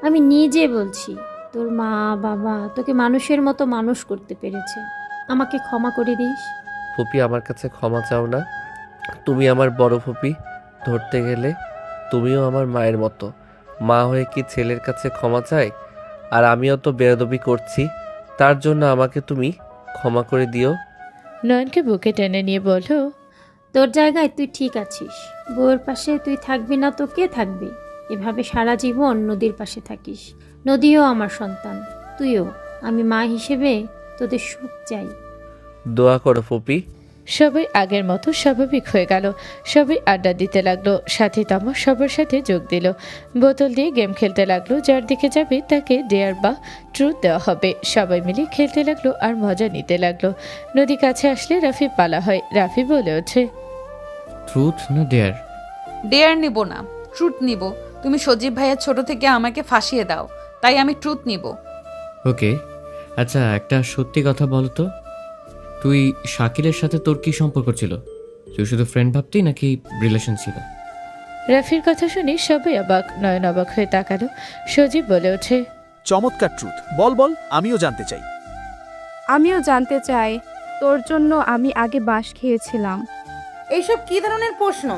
আমি নিজে বলছি, তোর মা বাবা তোকে মানুষের মতো মানুষ করতে পেরেছে। আমাকে ক্ষমা করে দিস। ফুপি, আমার কাছে ক্ষমা চাও না। তুমি আমার বড় ফুপি, ধরতে গেলে তুমিও আমার মায়ের মতো। মা হয়ে কি ছেলের কাছে ক্ষমা চায়? আর আমিও তো বেয়াদবি করছি, তার জন্য আমাকে তুমি ক্ষমা করে দিও। নয়নকে বুকে টেনে নিয়ে বলল, তোর জায়গায় তুই ঠিক আছিস। বউয়ের পাশে তুই থাকবি না তো কে থাকবে? এভাবে সারা জীবন নদীর পাশে থাকিস। নদীও আমার সন্তান, তুইও। আমি মা হিসেবে তোদের সুখ চাই। দোয়া করো ফুপি। সবাই আগের মতো স্বাভাবিক হয়ে গেল। সবাই আড্ডা দিতে লাগলো। সাথী তমা সবার সাথে যোগ দিল। বোতল দিয়ে গেম খেলতে লাগলো। যার দিকে যাবে তাকে ডেয়ার বা ট্রুথ দেওয়া হবে। সবাই মিলে খেলতে লাগলো আর মজা নিতে লাগলো। নদী কাছে আসলে রাফি পালা হয়। রাফি বলে ওঠে, ট্রুথ না ডেয়ার? ডেয়ার নিব না, ট্রুথ নিব। তুমি সজীব ভাইয়া ছোট থেকে আমাকে ফাঁসিয়ে দাও, তাই আমি ট্রুথ নিব। ওকে, আচ্ছা একটা সত্যি কথা বলো তো, তুই শাকিলের সাথে তোর কি সম্পর্ক ছিল? তুই শুধু ফ্রেন্ড ভাবতি নাকি রিলেশন ছিল? রাফির কথা শুনে সবাই অবাক। নয়ন অবাক হয়ে তাকালো। সজীব বলে ওঠে, চমৎকার ট্রুথ, বল বল, আমিও জানতে চাই। আমিও জানতে চাই। তোর জন্য আমি আগে বাঁশ খেয়েছিলাম। এইসব কি ধরনের প্রশ্ন?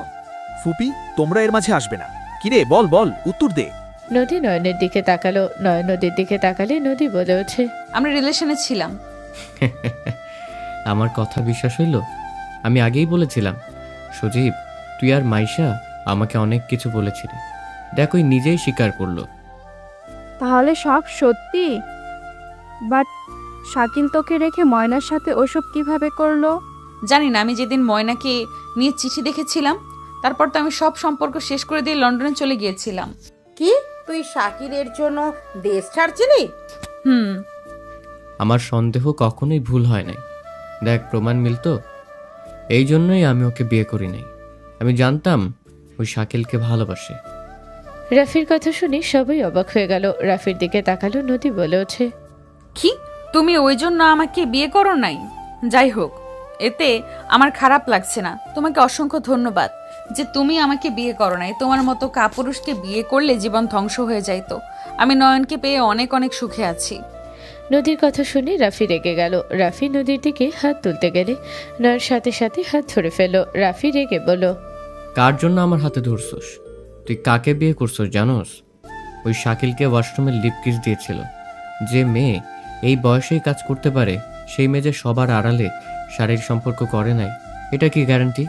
ফুপি, তোমরা এর মাঝে আসবে না। কিরে, বল বল, উত্তর দে। নদী নয়নের দিকে তাকালো। নয়ন নদীর দিকে তাকালে নদী বলে ওঠে, আমরা রিলেশনে ছিলাম। আমার কথা বিশ্বাস হইল? আমি আগেই বলেছিলাম সজীব, তুই আর মাইশা আমাকে অনেক কিছু বলেছিলি। দেখ ওই নিজেই স্বীকার করলো। তাহলে সব সত্যি? বাট শাকিল তোকে রেখে ময়নার সাথে ওসব কিভাবে করলো? জানি না, আমি যেদিন ময়নাকে নিয়ে চিঠি দেখেছিলাম, তারপর তো আমি সব সম্পর্ক শেষ করে দিয়ে লন্ডনে চলে গিয়েছিলাম। কি তুই শাকিলের জন্য দেশ ছাড়ছিলি? আমার সন্দেহ কখনোই ভুল হয় নাই। দেখ প্রমাণ মিলতো, এই জন্যই আমি ওকে বিয়ে করি নাই। আমি জানতাম ওই শাকিলকে ভালোবাসে। রাফির কথা শুনে সবাই অবাক হয়ে গেল। রাফির দিকে তাকালো। নদী বলে ওঠে, কি তুমি ওই জন্য আমাকে বিয়ে করো নাই? যাই হোক, এতে আমার খারাপ লাগছে না। তোমাকে অসংখ্য ধন্যবাদ যে তুমি আমাকে বিয়ে করো নাই। তোমার মতো কাপুরুষকে বিয়ে করলে জীবন ধ্বংস হয়ে যাইতো। আমি নয়নকে পেয়ে অনেক অনেক সুখে আছি। নদীর কথা শুনে রাফি রেগে গেল। রাফি নদীর দিকে হাত তুলতে গেলে নয়ন সাথে সাথে হাত ধরে ফেল। রাফি রেগে বলল, কার জন্য আমার হাতে ধরছস? তুই কাকে বিয়ে করছস জানোস? ওই শাকিলকে ওয়াশরুমে লিপ কিস দিয়েছিল। যে মেয়ে এই বয়সেই কাজ করতে পারে, সেই মেয়ে যে সবার আড়ালে শারীরিক সম্পর্ক করে নাই, এটা কি গ্যারান্টি?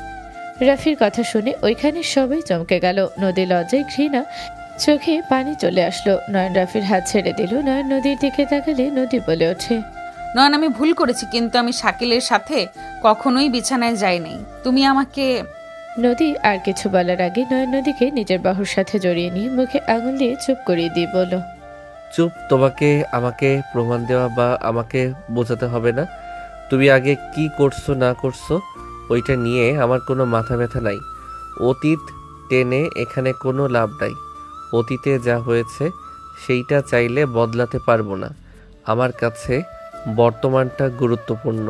রাফির কথা শুনে ওইখানে সবাই চমকে গেল। নদী লজ্জায় ঘৃণা চোখে পানি চলে আসলো। নয়ন রাফির হাত ছেড়ে দিল। নয়ন নদীর দিকে তাকালে নদী বলে ওঠে, নয়ন, আমি ভুল করেছি, কিন্তু আমি শাকিলের সাথে কখনোই বিছানায় যাইনি। তুমি আমাকে। নদী আর কিছু বলার আগে নয়ন নদীকে নিজের বাহুর সাথে জড়িয়ে নিয়ে মুখে আঙুল দিয়ে চুপ করিয়ে দিয়ে বলল, চুপ। তোমাকে আমাকে প্রমাণ দেওয়া বা আমাকে বোঝাতে হবে না। তুমি আগে কি করছো না করছো ওইটা নিয়ে আমার কোনো মাথা ব্যথা নাই। অতীত টেনে এখানে কোনো লাভ নাই। অতীতে যা হয়েছে সেইটা চাইলে বদলাতে পারবো না। আমার কাছে বর্তমানটা গুরুত্বপূর্ণ।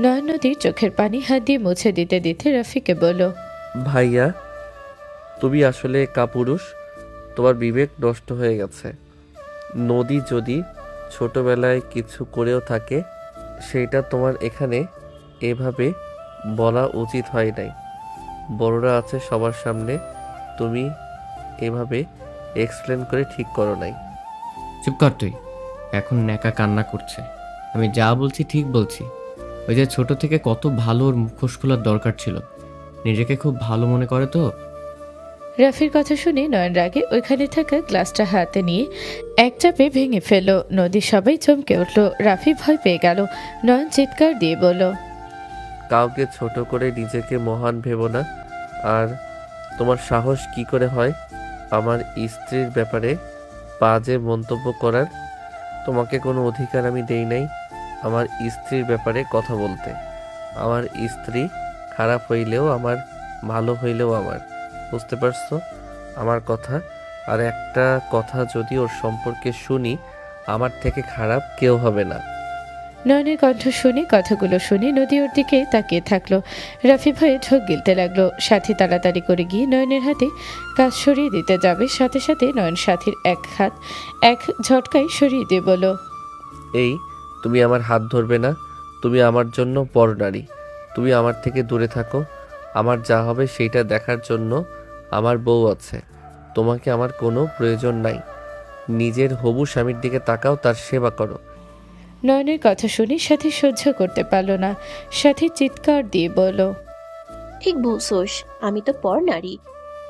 নয়ন নদীর চোখের পানি হাত দিয়ে মুছে দিতে দিতে রাফিকে বলল, ভাইয়া, তুমি আসলে কাপুরুষ। তোমার বিবেক নষ্ট হয়ে গেছে। নদী যদি ছোটবেলায় কিছু করেও থাকে, সেইটা তোমার এখানে এভাবে বলা উচিত হয় নাই। বড়রা আছে সবার সামনে, তুমি এভাবে এক্সপ্লেন করে ঠিক করো নাই। চুপ কর তুই। এখন ন্যাকা কান্না করছে। আমি যা বলছি ঠিক বলছি। ওই যে ছোট থেকে কত ভালো ওর মুখোশ খোলার দরকার ছিল। নিজেকে খুব ভালো মনে করে তো, রাফির কথা শুনে নয়ন রাগে ওইখানে থাকা গ্লাসটা হাতে নিয়ে এক চাপে ভেঙে ফেলল। নদী সবাই চমকে উঠল। রাফি ভয় পেয়ে গেল। নয়ন চিৎকার দিয়ে বলল, কাউকে ছোট করে নিজেকে মহান ভেবো না। আর তোমার সাহস কি করে হয় আমার স্ত্রীর ব্যাপারে বাজে মন্তব্য করার? তোমাকে কোনো অধিকার আমি দেই নাই আমার স্ত্রীর ব্যাপারে কথা বলতে। আমার স্ত্রী খারাপ হইলেও আমার, ভালো হইলেও আমার। বুঝতে পারছো আমার কথা? আর একটা কথা যদি ওর সম্পর্কে শুনি, আমার থেকে খারাপ কেউ হবে না। নয়নের কণ্ঠ শুনে, কথাগুলো শুনে নদী ওর দিকে তাকিয়ে থাকলো। রাফি ভয়ে ঢোক গিলতে লাগলো। সাথী তাড়াতাড়ি করে গিয়ে নয়নের হাতে কাজ সরিয়ে দিতে যাবে, সাথে সাথে নয়ন সাথীর এক হাত এক ঝটকায় সরিয়ে দিয়ে বলল, এই তুমি আমার হাত ধরবে না। তুমি আমার জন্য পরনারী। তুমি আমার থেকে দূরে থাকো। আমার যা হবে সেইটা দেখার জন্য আমার বউ আছে। তোমাকে আমার কোনো প্রয়োজন নাই। নিজের হবু স্বামীর দিকে তাকাও, তার সেবা করো। নয়নের কথা শুনে সাথী সহ্য করতে পারল না। সাথী চিৎকার দিয়ে বলল, ঠিক বলছোস, আমি তো পর নারী।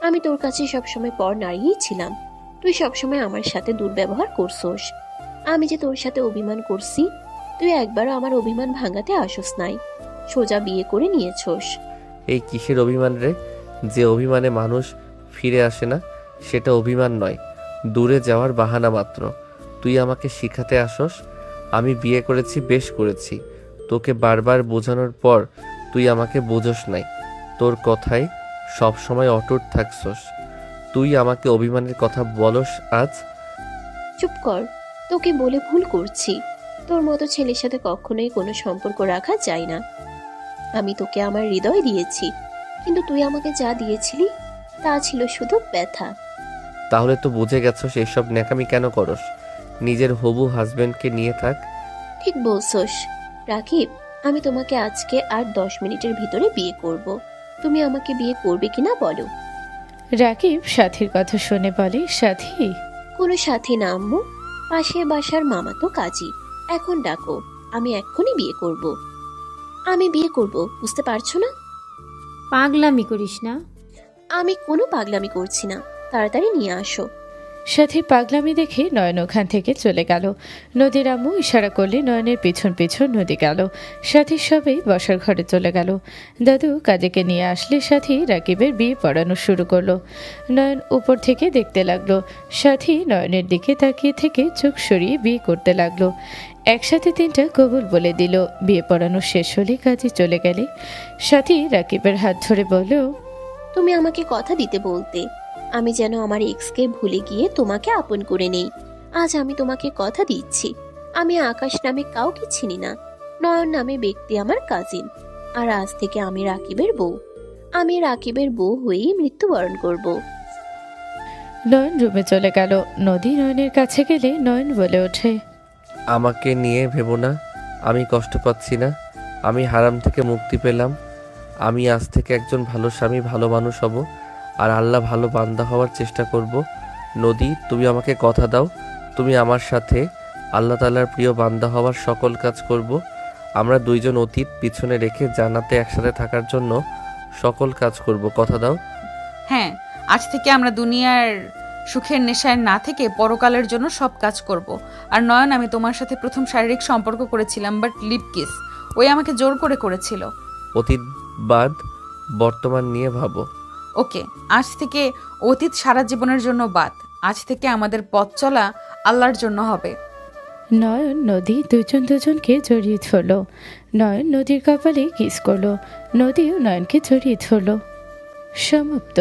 আমি তোর কাছে সবসময় পর নারীই ছিলাম। তুই সবসময় আমার সাথে দুর্ব্যবহার করছোস। আমি যে তোর সাথে অভিমান করছি, তুই একবারও আমার অভিমান ভাঙাতে আসোস নাই, সোজা বিয়ে করে নিয়েছোস। এই কিসের অভিমান রে? যে অভিমানে মানুষ ফিরে আসে না সেটা অভিমান নয়, দূরে যাওয়ার বাহানা মাত্র। তুই আমাকে শিখাতে আসস আমি বিয়ে করেছি, বেশ করেছি। তোকে বারবার বোঝানোর পর তুই আমাকে বোঝস নাই। তোর কথায় সবসময় অটুট থাকছস। তুই আমাকে অভিমানের কথা বলস আজ? চুপ কর, তোকে বলে ভুল করছি। তোর মতো ছেলের সাথে কখনোই কোনো সম্পর্ক রাখা যায় না। আমি তোকে আমার হৃদয় দিয়েছি, কিন্তু তুই আমাকে যা দিয়েছিলি তা ছিল শুধু ব্যথা। তাহলে তো বুঝে গেছস এইসব ন্যাকামি কেন করস। নিজের হবু হাজবেন্ডকে নিয়ে থাক। ঠিক বলছস রাকিব, আমি তোমাকে আজকে আর 10 মিনিটের ভিতরে বিয়ে করব। তুমি আমাকে বিয়ে করবে কিনা বলো? রাকিব সাথীর কথা শুনে বলে, সাথী? কোনো সাথী না আম্মু, পাশের বাসার মামা তো কাজী। এখন ডাকো, আমি এক্ষুনি বিয়ে করব। আমি বিয়ে করব, বুঝতে পারছো না? পাগলামি করিস না। আমি কোনো পাগলামি করছি না, তাড়াতাড়ি নিয়ে আসো। সাথী পাগলামি দেখে নয়ন ওখান থেকে চলে গেল। নদীর আম্মু ইশারা করলে নয়নের পিছন পিছন নদী গেল। সাথী সবাই বসার ঘরে চলে গেল। দাদু কাজীকে নিয়ে আসলে সাথী রাকিবের বিয়ে পড়ানো শুরু করলো। নয়ন উপর থেকে দেখতে লাগলো। সাথী নয়নের দিকে তাকিয়ে থেকে চোখ সরিয়ে বিয়ে করতে লাগলো। একসাথে 3টা কবুল বলে দিল। বিয়ে পড়ানো শেষ হলে কাজী চলে গেলে সাথী রাকিবের হাত ধরে বলল, তুমি আমাকে কথা দিতে বলতে, আমি যেন আমার এক্সকে ভুলে গিয়ে তোমাকে আপন করে নেই। আজ আমি তোমাকে কথা দিচ্ছি, আমি আকাশ নামে কাউকে চিনি না। নয়ন নামে ব্যক্তি আমার কাজিন। আর আজ থেকে আমি রাকিবের বউ। আমি রাকিবের বউ হয়েই মৃত্যুবরণ করব। নয়ন রুমে চলে গেল। নদী নয়নের কাছে গেলে নয়ন বলে ওঠে, আমাকে নিয়ে ভেবো না, আমি কষ্ট পাচ্ছি না। আমি হারাম থেকে মুক্তি পেলাম। আমি আজ থেকে একজন ভালো স্বামী, ভালো মানুষ হব। আর আল্লাহ ভালো বান্দা হওয়ার চেষ্টা করব। নদী, তুমি আমাকে কথা দাও, তুমি আমার সাথে আল্লাহ তাআলার প্রিয় বান্দা হওয়ার সকল কাজ করব। আমরা দুইজন অতীত পিছনে রেখে জান্নাতে একসাথে থাকার জন্য সকল কাজ করব। কথা দাও? হ্যাঁ, আজ থেকে আমরা দুনিয়ার সুখের নেশায় না থেকে পরকালের জন্য সব কাজ করব। আর নয়ন, আমি তোমার সাথে প্রথম শারীরিক সম্পর্ক করেছিলাম, বাট লিপ কিস ওই আমাকে জোর করে করেছিল। অতীত বাদ, বর্তমান নিয়ে ভাবো। ওকে, আজ থেকে অতীত সারা জীবনের জন্য বাদ। আজ থেকে আমাদের পথ চলা আল্লাহর জন্য হবে। নয়ন নদী দুজন দুজনকে জড়িয়ে ধরল। নয়ন নদীর কপালে কিস করলো। নদীও নয়নকে জড়িয়ে ধরল। সমাপ্ত।